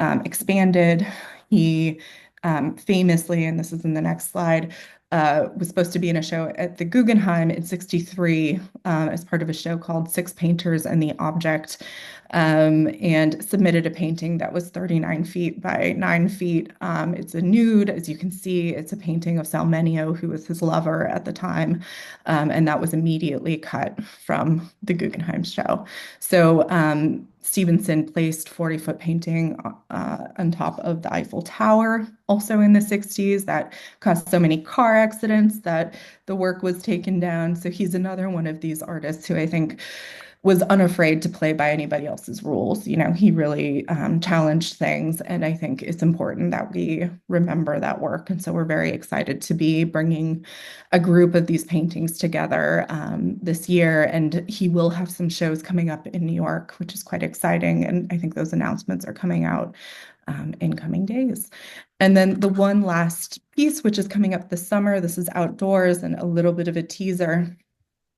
expanded. He famously, and this is in the next slide, was supposed to be in a show at the Guggenheim in '63 as part of a show called Six Painters and the Object, and submitted a painting that was 39 feet by 9 feet. It's a nude, as you can see. It's a painting of Salmenio, who was his lover at the time, and that was immediately cut from the Guggenheim show. So Stevenson placed 40-foot painting on top of the Eiffel Tower, also in the 60s, that caused so many car accidents that the work was taken down. So he's another one of these artists who I think was unafraid to play by anybody else's rules. You know, he really challenged things, and I think it's important that we remember that work. And so we're very excited to be bringing a group of these paintings together this year, and he will have some shows coming up in New York, which is quite exciting, and I think those announcements are coming out in coming days. And then the one last piece, which is coming up this summer, this is outdoors and a little bit of a teaser,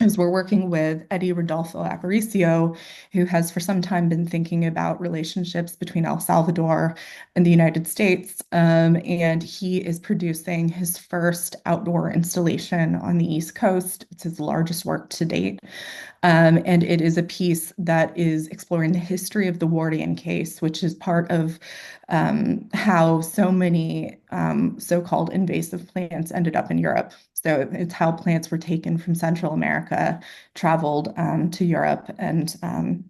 is we're working with Eddie Rodolfo Aparicio, who has for some time been thinking about relationships between El Salvador and the United States. And he is producing his first outdoor installation on the East Coast. It's his largest work to date. And it is a piece that is exploring the history of the Wardian case, which is part of how so many so-called invasive plants ended up in Europe. So it's how plants were taken from Central America, traveled to Europe, and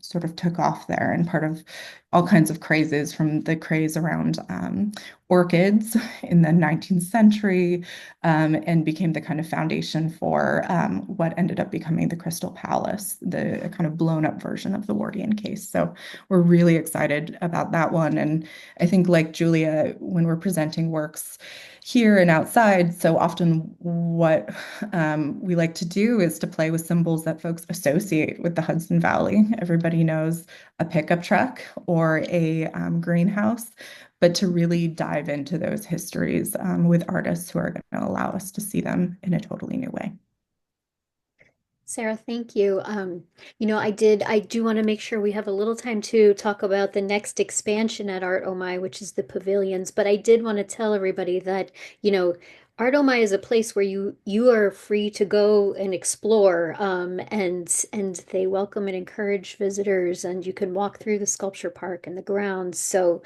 sort of took off there. And part of all kinds of crazes, from the craze around orchids in the 19th century, and became the kind of foundation for what ended up becoming the Crystal Palace, the kind of blown up version of the Wardian case. So we're really excited about that one. And I think, like Julia, when we're presenting works here and outside, so often what we like to do is to play with symbols that folks associate with the Hudson Valley. Everybody knows a pickup truck or a greenhouse, but to really dive into those histories with artists who are going to allow us to see them in a totally new way. Sarah, thank you. I do want to make sure we have a little time to talk about the next expansion at Art Omi, which is the pavilions. But I did want to tell everybody that, Art Omi is a place where you are free to go and explore, and they welcome and encourage visitors, and you can walk through the sculpture park and the grounds. So,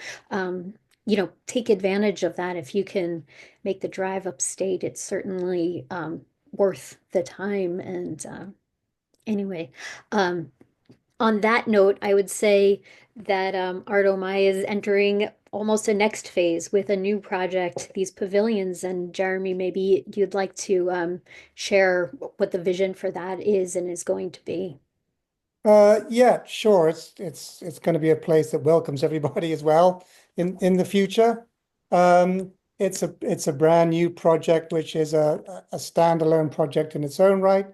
take advantage of that if you can make the drive upstate. It's certainly worth the time. And anyway, um, on that note, I would say that Art Omi is entering almost a next phase with a new project, these pavilions. And Jeremy, maybe you'd like to share what the vision for that is and is going to be. Yeah, sure. It's going to be a place that welcomes everybody as well in the future. It's a brand new project, which is a standalone project in its own right,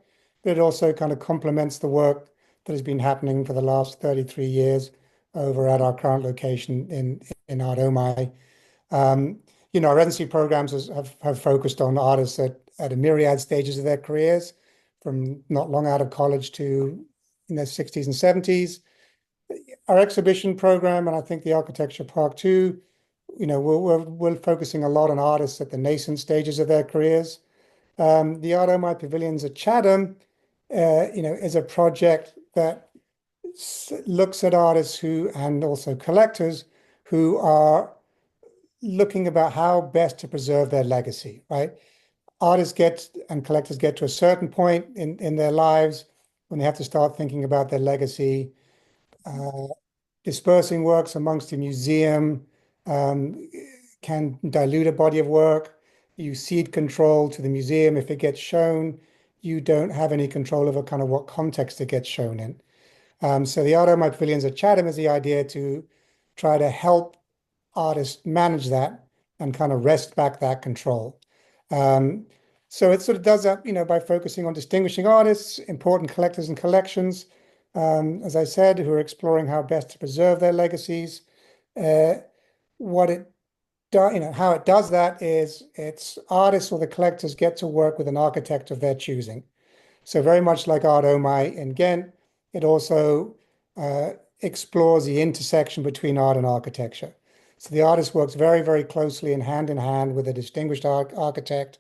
but it also kind of complements the work that has been happening for the last 33 years over at our current location in Art Omi. Our residency programs have focused on artists at a myriad stages of their careers, from not long out of college to in their 60s and 70s. Our exhibition program, and I think the architecture park too, we're focusing a lot on artists at the nascent stages of their careers. The Art Omi Pavilions at Chatham, is a project that looks at artists and also collectors who are looking about how best to preserve their legacy, right? Artists and collectors get to a certain point in their lives when they have to start thinking about their legacy. Dispersing works amongst the museum can dilute a body of work. You cede control to the museum. If it gets shown, you don't have any control over kind of what context it gets shown in. So the Art Omi Pavilions at Chatham is the idea to try to help artists manage that and kind of wrest back that control. So it sort of does that, by focusing on distinguishing artists, important collectors and collections, as I said, who are exploring how best to preserve their legacies. What it does, how it does that is it's artists or the collectors get to work with an architect of their choosing. So very much like Art Omi in Ghent, it also explores the intersection between art and architecture. So the artist works very, very closely and hand in hand with a distinguished architect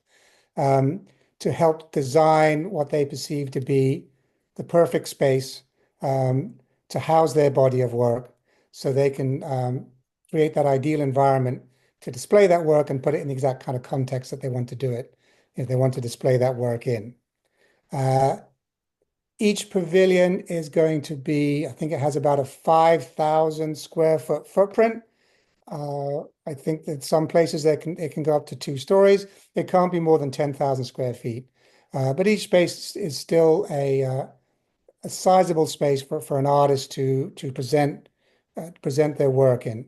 to help design what they perceive to be the perfect space to house their body of work, so they can create that ideal environment to display that work and put it in the exact kind of context that they want to do it, if they want to display that work in. Each pavilion is going to be, I think it has about a 5,000 square foot footprint. I think that some places it can go up to 2 stories. It can't be more than 10,000 square feet. But each space is still a sizable space for an artist to present their work in.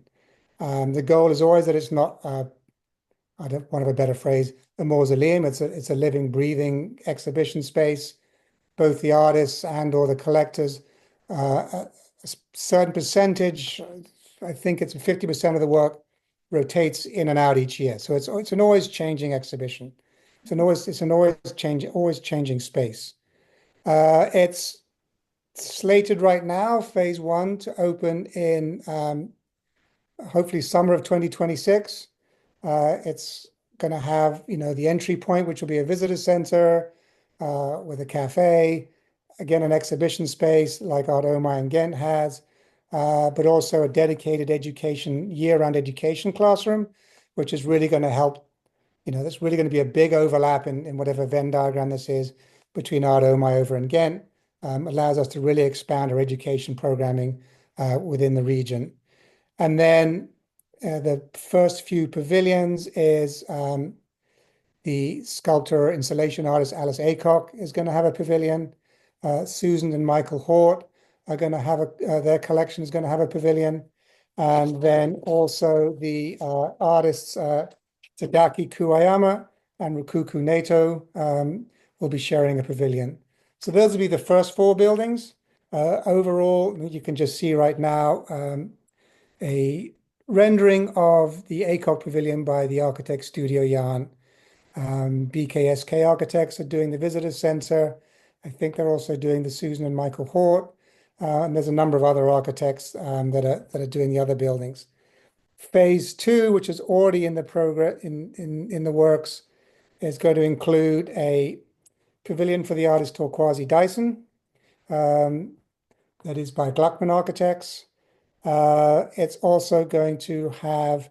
The goal is always that it's not, I don't want to have a better phrase, a mausoleum. It's a living, breathing exhibition space. Both the artists and or the collectors, a certain percentage, I think it's 50% of the work rotates in and out each year. So it's an always changing exhibition. It's an always changing space. It's slated right now, phase 1, to open in hopefully summer of 2026. It's going to have, the entry point, which will be a visitor center with a cafe, again, an exhibition space like Art Omi and Ghent has, but also a dedicated year-round education classroom, which is really going to help there's really going to be a big overlap in whatever Venn diagram this is between Art Omi over in Ghent. Allows us to really expand our education programming within the region. And then the first few pavilions is the sculptor, installation artist Alice Aycock is going to have a pavilion. Susan and Michael Hort are going to have their collection is going to have a pavilion. And then also the artists Tadaki Kuwayama and Rukuku Nato will be sharing a pavilion. So those will be the first four buildings. Overall, you can just see right now a rendering of the Aycock Pavilion by the architect Studio Yarn. BKSK Architects are doing the Visitor Center. I think they're also doing the Susan and Michael Hort. And there's a number of other architects that are doing the other buildings. Phase two, which is already in the progress in the works, is going to include a pavilion for the artist Torquasi Dyson. That is by Gluckman Architects. It's also going to have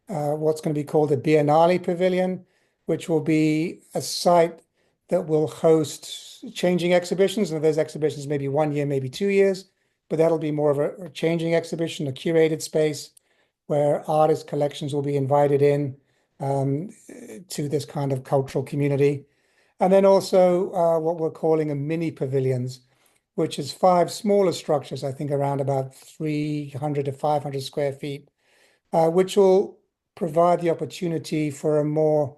what's going to be called a Biennale Pavilion, which will be a site that will host changing exhibitions. And those exhibitions maybe 1 year, maybe 2 years, but that'll be more of a changing exhibition, a curated space where artist collections will be invited in to this kind of cultural community. And then also what we're calling a mini pavilions, which is 5 smaller structures, I think around about 300 to 500 square feet, which will provide the opportunity for a more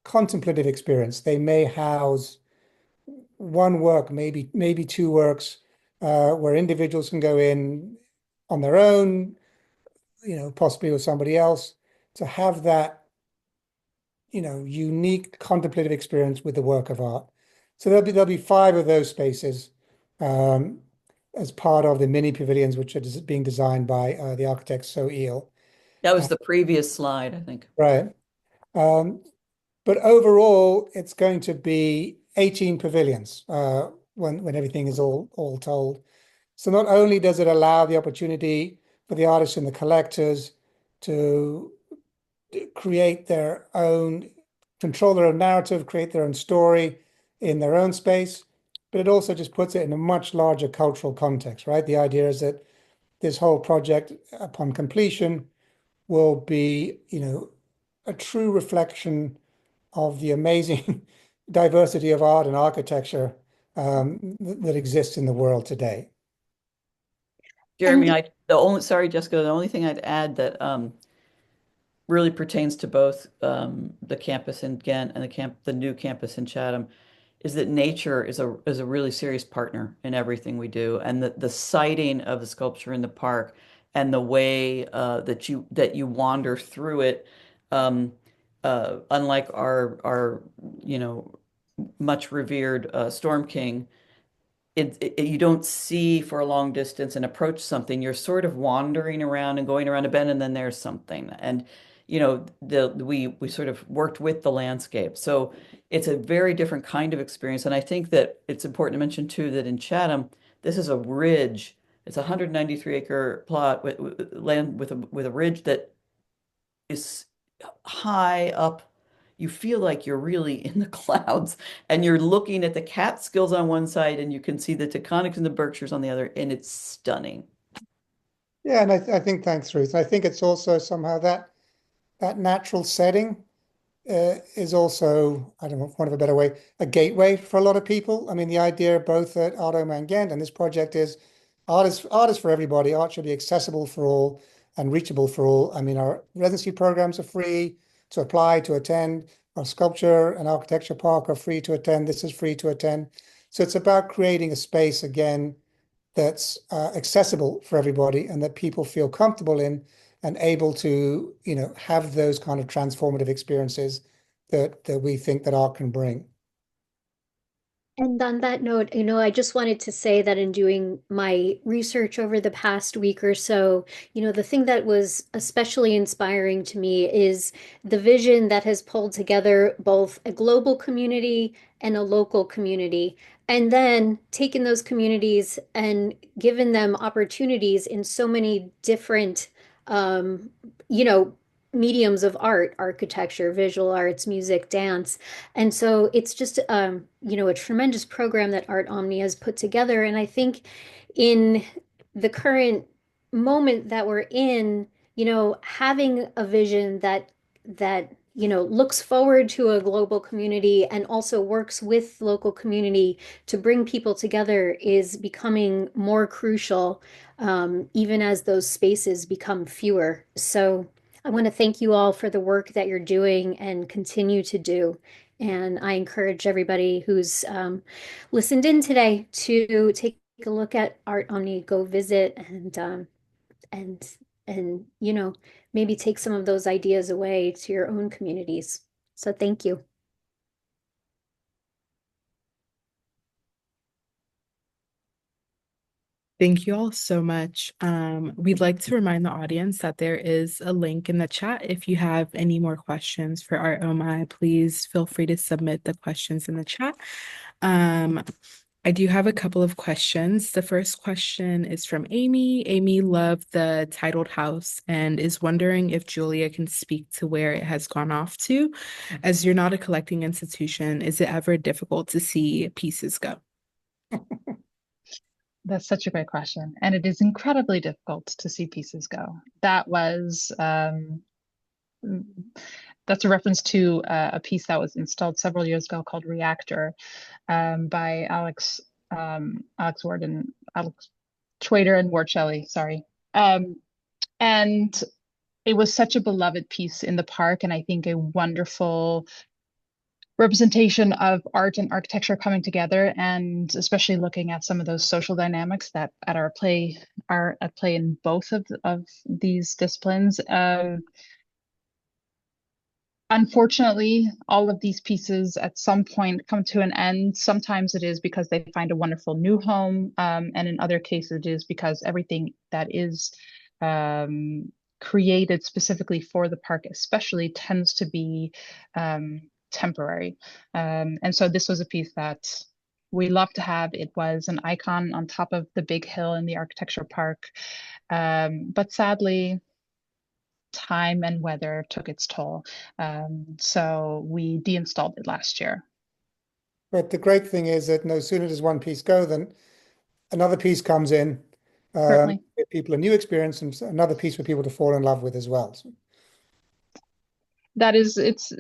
contemplative experience. They may house one work, maybe two works, where individuals can go in on their own, possibly with somebody else, to have that, unique contemplative experience with the work of art. So there'll be 5 of those spaces as part of the mini pavilions, which are being designed by the architect So Il. That was the previous slide, I think. Right. But overall, it's going to be 18 pavilions when everything is all told. So not only does it allow the opportunity for the artists and the collectors to create their own, control their own narrative, create their own story in their own space, but it also just puts it in a much larger cultural context, right? The idea is that this whole project, upon completion, will be, a true reflection of the amazing diversity of art and architecture that exists in the world today. Jeremy, sorry, Jessica, the only thing I'd add that really pertains to both the campus in Ghent and the new campus in Chatham is that nature is a really serious partner in everything we do, and the siting of the sculpture in the park and the way that you wander through it, unlike our much revered Storm King. You don't see for a long distance and approach something. You're sort of wandering around and going around a bend, and then there's something. And we sort of worked with the landscape, so it's a very different kind of experience. And I think that it's important to mention too that in Chatham, this is a ridge. It's a 193-acre plot with land with a ridge that is high up. You feel like you're really in the clouds and you're looking at the Catskills on one side and you can see the Taconics and the Berkshires on the other, and it's stunning. Yeah, and I think thanks, Ruth. I think it's also somehow that natural setting is also, I don't know, for want of a better way, a gateway for a lot of people. I mean, the idea both at Art Omi and Ghent and this project is art is for everybody. Art should be accessible for all and reachable for all. I mean, our residency programs are free to apply, to attend. Our sculpture and architecture park are free to attend. This is free to attend. So it's about creating a space again that's accessible for everybody and that people feel comfortable in and able to, have those kind of transformative experiences that we think that art can bring. And on that note, I just wanted to say that in doing my research over the past week or so, the thing that was especially inspiring to me is the vision that has pulled together both a global community and a local community, and then taken those communities and given them opportunities in so many different, um, you know, mediums of art, architecture, visual arts, music, dance. And so it's just, a tremendous program that Art Omni has put together. And I think in the current moment that we're in, having a vision that looks forward to a global community and also works with local community to bring people together is becoming more crucial, even as those spaces become fewer. So I want to thank you all for the work that you're doing and continue to do. And I encourage everybody who's listened in today to take a look at Art Omni, go visit and maybe take some of those ideas away to your own communities. So thank you. Thank you all so much. We'd like to remind the audience that there is a link in the chat. If you have any more questions for Art Omi, please feel free to submit the questions in the chat. I do have a couple of questions. The first question is from Amy. Amy loved the titled house and is wondering if Julia can speak to where it has gone off to. As you're not a collecting institution, is it ever difficult to see pieces go? That's such a great question. And it is incredibly difficult to see pieces go. That's a reference to a piece that was installed several years ago called Reactor, by Alex Ward and Alex Schwader and Ward Shelley, sorry. And it was such a beloved piece in the park, and I think a wonderful representation of art and architecture coming together, and especially looking at some of those social dynamics that are at play in both of these disciplines. Unfortunately, all of these pieces at some point come to an end. Sometimes it is because they find a wonderful new home, and in other cases it is because everything that is created specifically for the park especially tends to be temporary. And so this was a piece that we love to have. It was an icon on top of the big hill in the architecture park. But sadly, time and weather took its toll. So we deinstalled it last year. But the great thing is that no sooner does one piece go than another piece comes in, Certainly. give people a new experience and another piece for people to fall in love with as well. So, It's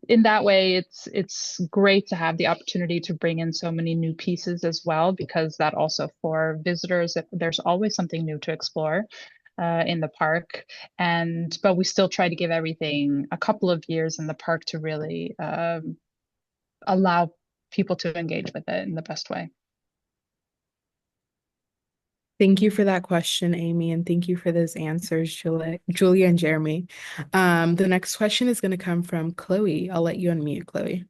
in that way, it's great to have the opportunity to bring in so many new pieces as well, because that also for visitors, there's always something new to explore in the park. But we still try to give everything a couple of years in the park to really allow people to engage with it in the best way. Thank you for that question, Amy, and thank you for those answers, Julia and Jeremy. The next question is going to come from Chloe. I'll let you unmute, Chloe.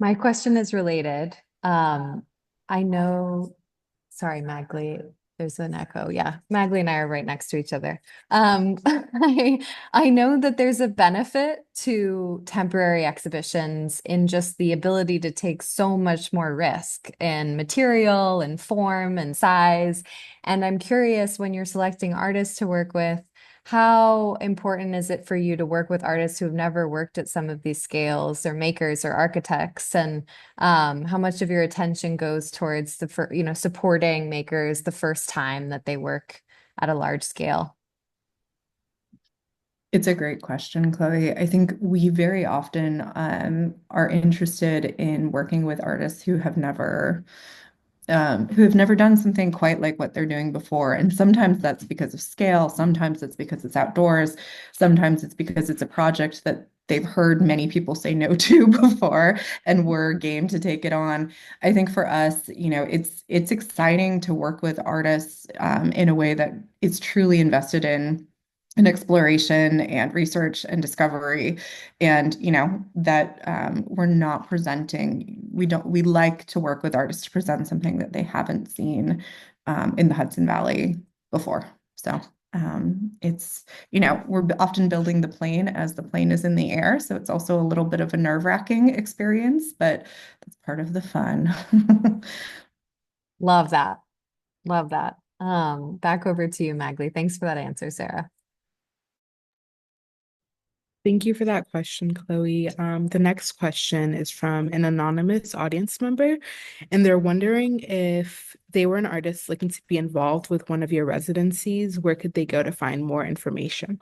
My question is related. I know, sorry, Magley, there's an echo. Yeah, Magley and I are right next to each other. I know that there's a benefit to temporary exhibitions in just the ability to take so much more risk in material and form and size. And I'm curious, when you're selecting artists to work with, how important is it for you to work with artists who have never worked at some of these scales, or makers or architects? And how much of your attention goes towards supporting makers the first time that they work at a large scale? It's a great question, Chloe. I think we very often are interested in working with artists who have never done something quite like what they're doing before. And sometimes that's because of scale, sometimes it's because it's outdoors, sometimes it's because it's a project that they've heard many people say no to before and we're game to take it on. I think for us, it's exciting to work with artists in a way that is truly invested in exploration and research and discovery, and that we're not presenting, we like to work with artists to present something that they haven't seen in the Hudson Valley before. So it's we're often building the plane as the plane is in the air, so it's also a little bit of a nerve-wracking experience, but that's part of the fun. Love that. Love that. Back over to you, Magley. Thanks for that answer, Sarah. Thank you for that question, Chloe. The next question is from an anonymous audience member, and they're wondering if they were an artist looking to be involved with one of your residencies, where could they go to find more information?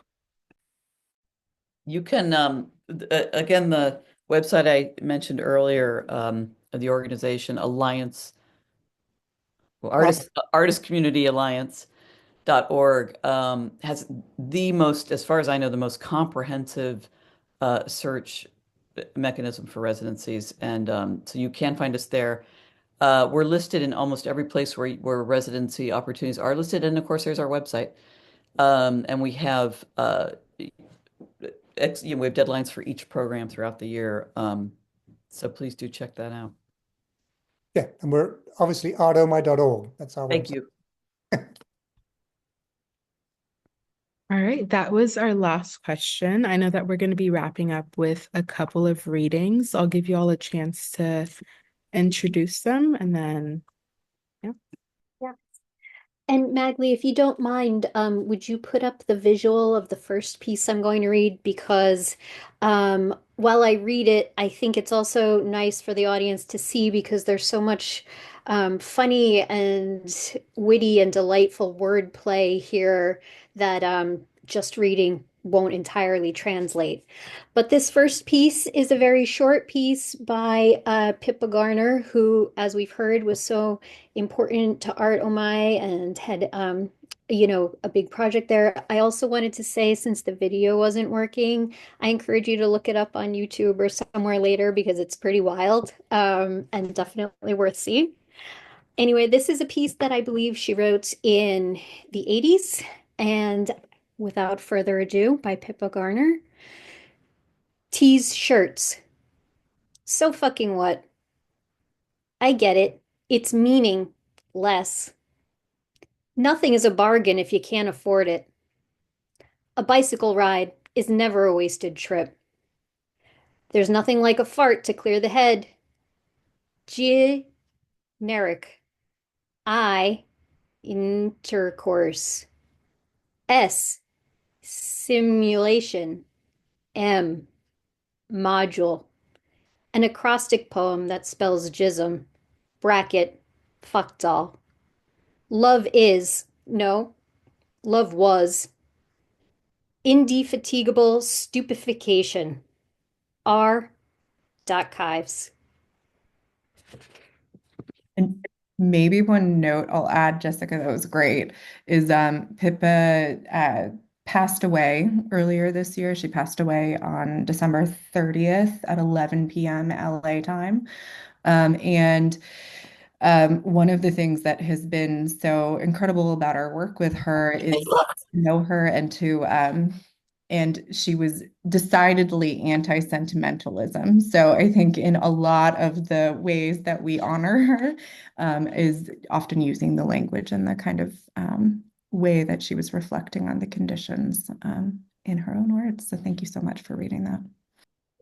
You can, again, the website I mentioned earlier, of the organization Alliance, well, Art, Artist Community Alliance.org, has the most, as far as I know, the most comprehensive search mechanism for residencies. And so you can find us there. We're listed in almost every place where residency opportunities are listed. And of course, there's our website. And we have we have deadlines for each program throughout the year. So please do check that out. yeah, and we're obviously artomi.org. That's our Thank website. you. All right, that was our last question. I know that we're going to be wrapping up with a couple of readings. I'll give you all a chance to introduce them and then, yeah. Yeah. And Magley, if you don't mind, would you put up the visual of the first piece I'm going to read? Because while I read it, I think it's also nice for the audience to see because there's so much funny and witty and delightful wordplay here that just reading won't entirely translate. But this first piece is a very short piece by Pippa Garner, who, as we've heard, was so important to Art Omi and had a big project there. I also wanted to say, since the video wasn't working, I encourage you to look it up on YouTube or somewhere later because it's pretty wild, and definitely worth seeing. Anyway, this is a piece that I believe she wrote in the 80s, and without further ado, by Pippa Garner. Tees shirts. So fucking what? I get it. It's meaning less. Nothing is a bargain if you can't afford it. A bicycle ride is never a wasted trip. There's nothing like a fart to clear the head. Generic. I. Intercourse. S. Simulation. M. Module. An acrostic poem that spells jism. Bracket. Fuck doll. Love is. No. Love was. Indefatigable stupefaction. R. Kives. And maybe one note I'll add, Jessica, that was great, is Pippa passed away earlier this year. She passed away on December 30th at 11 p.m. LA time. And one of the things that has been so incredible about our work with her is to know her and she was decidedly anti-sentimentalism. So I think in a lot of the ways that we honor her is often using the language and the kind of way that she was reflecting on the conditions in her own words. So thank you so much for reading that.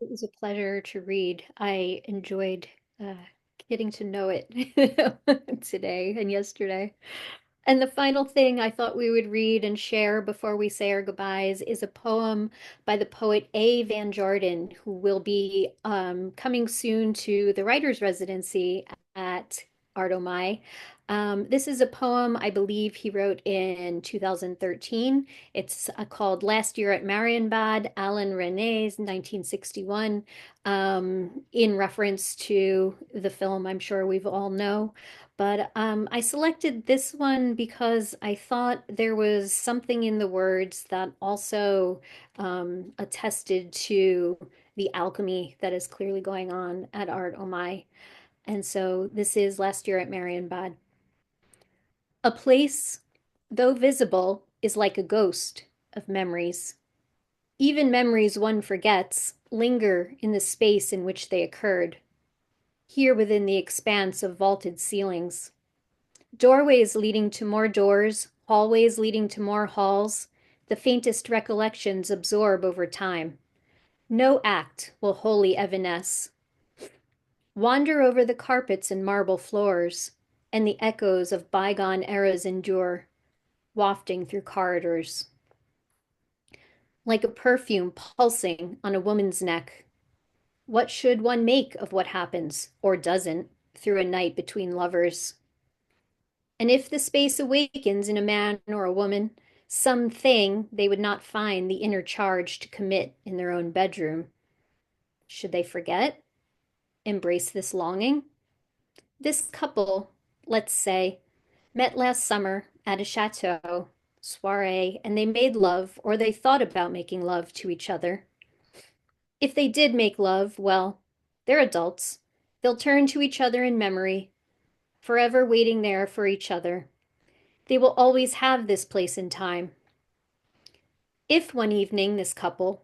It was a pleasure to read. I enjoyed uh, getting to know it today and yesterday. And the final thing I thought we would read and share before we say our goodbyes is a poem by the poet A. Van Jordan, who will be coming soon to the writer's residency at Art Omi. This is a poem I believe he wrote in 2013. It's called Last Year at Marienbad, Alan René's 1961, in reference to the film I'm sure we've all know. But I selected this one because I thought there was something in the words that also attested to the alchemy that is clearly going on at Art Omi. And so this is Last Year at Marienbad. A place, though visible, is like a ghost of memories. Even memories one forgets linger in the space in which they occurred, here within the expanse of vaulted ceilings. Doorways leading to more doors, hallways leading to more halls, the faintest recollections absorb over time. No act will wholly evanesce. Wander over the carpets and marble floors, and the echoes of bygone eras endure, wafting through corridors. like a perfume pulsing on a woman's neck. What should one make of what happens, or doesn't, through a night between lovers? And if the space awakens in a man or a woman, something they would not find the inner charge to commit in their own bedroom, should they forget? Embrace this longing? This couple, let's say, met last summer at a chateau soiree, and they made love, or they thought about making love to each other. If they did make love, well, they're adults. They'll turn to each other in memory, forever waiting there for each other. They will always have this place in time. If one evening this couple,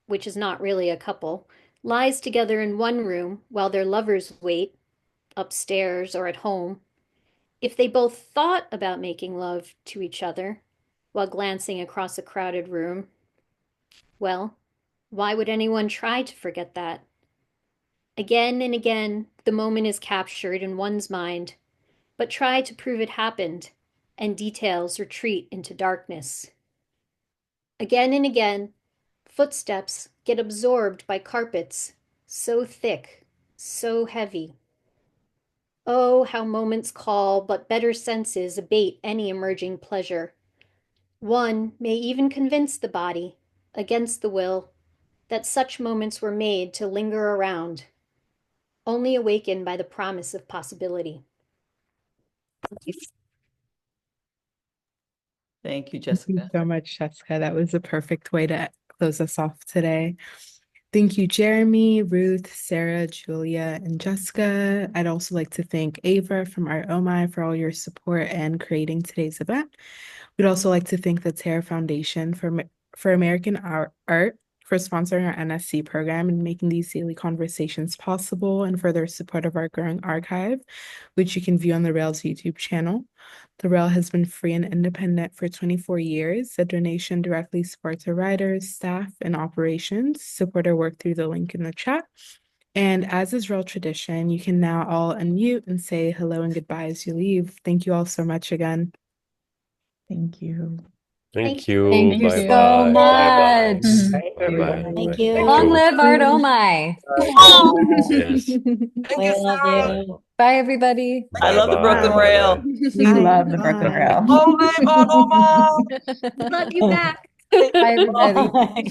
which is not really a couple, lies together in one room while their lovers wait, upstairs or at home, if they both thought about making love to each other while glancing across a crowded room, well, why would anyone try to forget that? Again and again, the moment is captured in one's mind, but try to prove it happened, and details retreat into darkness. Again and again, footsteps get absorbed by carpets so thick, so heavy. Oh, how moments call, but better senses abate any emerging pleasure. One may even convince the body, against the will, that such moments were made to linger around, only awakened by the promise of possibility. Thank you, Thank you Jessica. so much, Jessica. That was a perfect way to close us off today. Thank you, Jeremy, Ruth, Sara, Julia, and Jessica. I'd also like to thank Ava from Art Omi for all your support and creating today's event. We'd also like to thank the Terra Foundation for American Art for sponsoring our NSE program and making these daily conversations possible, and for their support of our growing archive, which you can view on the Rails YouTube channel. The Rail has been free and independent for 24 years. A donation directly supports our writers, staff, and operations. Support our work through the link in the chat. And as is Rail tradition, you can now all unmute and say hello and goodbye as you leave. Thank you all so much again. Thank you. Thank Thank you. you. Thank you Bye so bye. Bye bye. much. Bye bye. Thank you. Thank Long you. live Art Omi. Yes. Thank you, love Sara. you. Bye, everybody. I Bye love the Brooklyn bye. Bye Rail. bye. We love the Brooklyn Bye. Rail. Long live Art Omi. Love you back. Bye, everybody. Bye.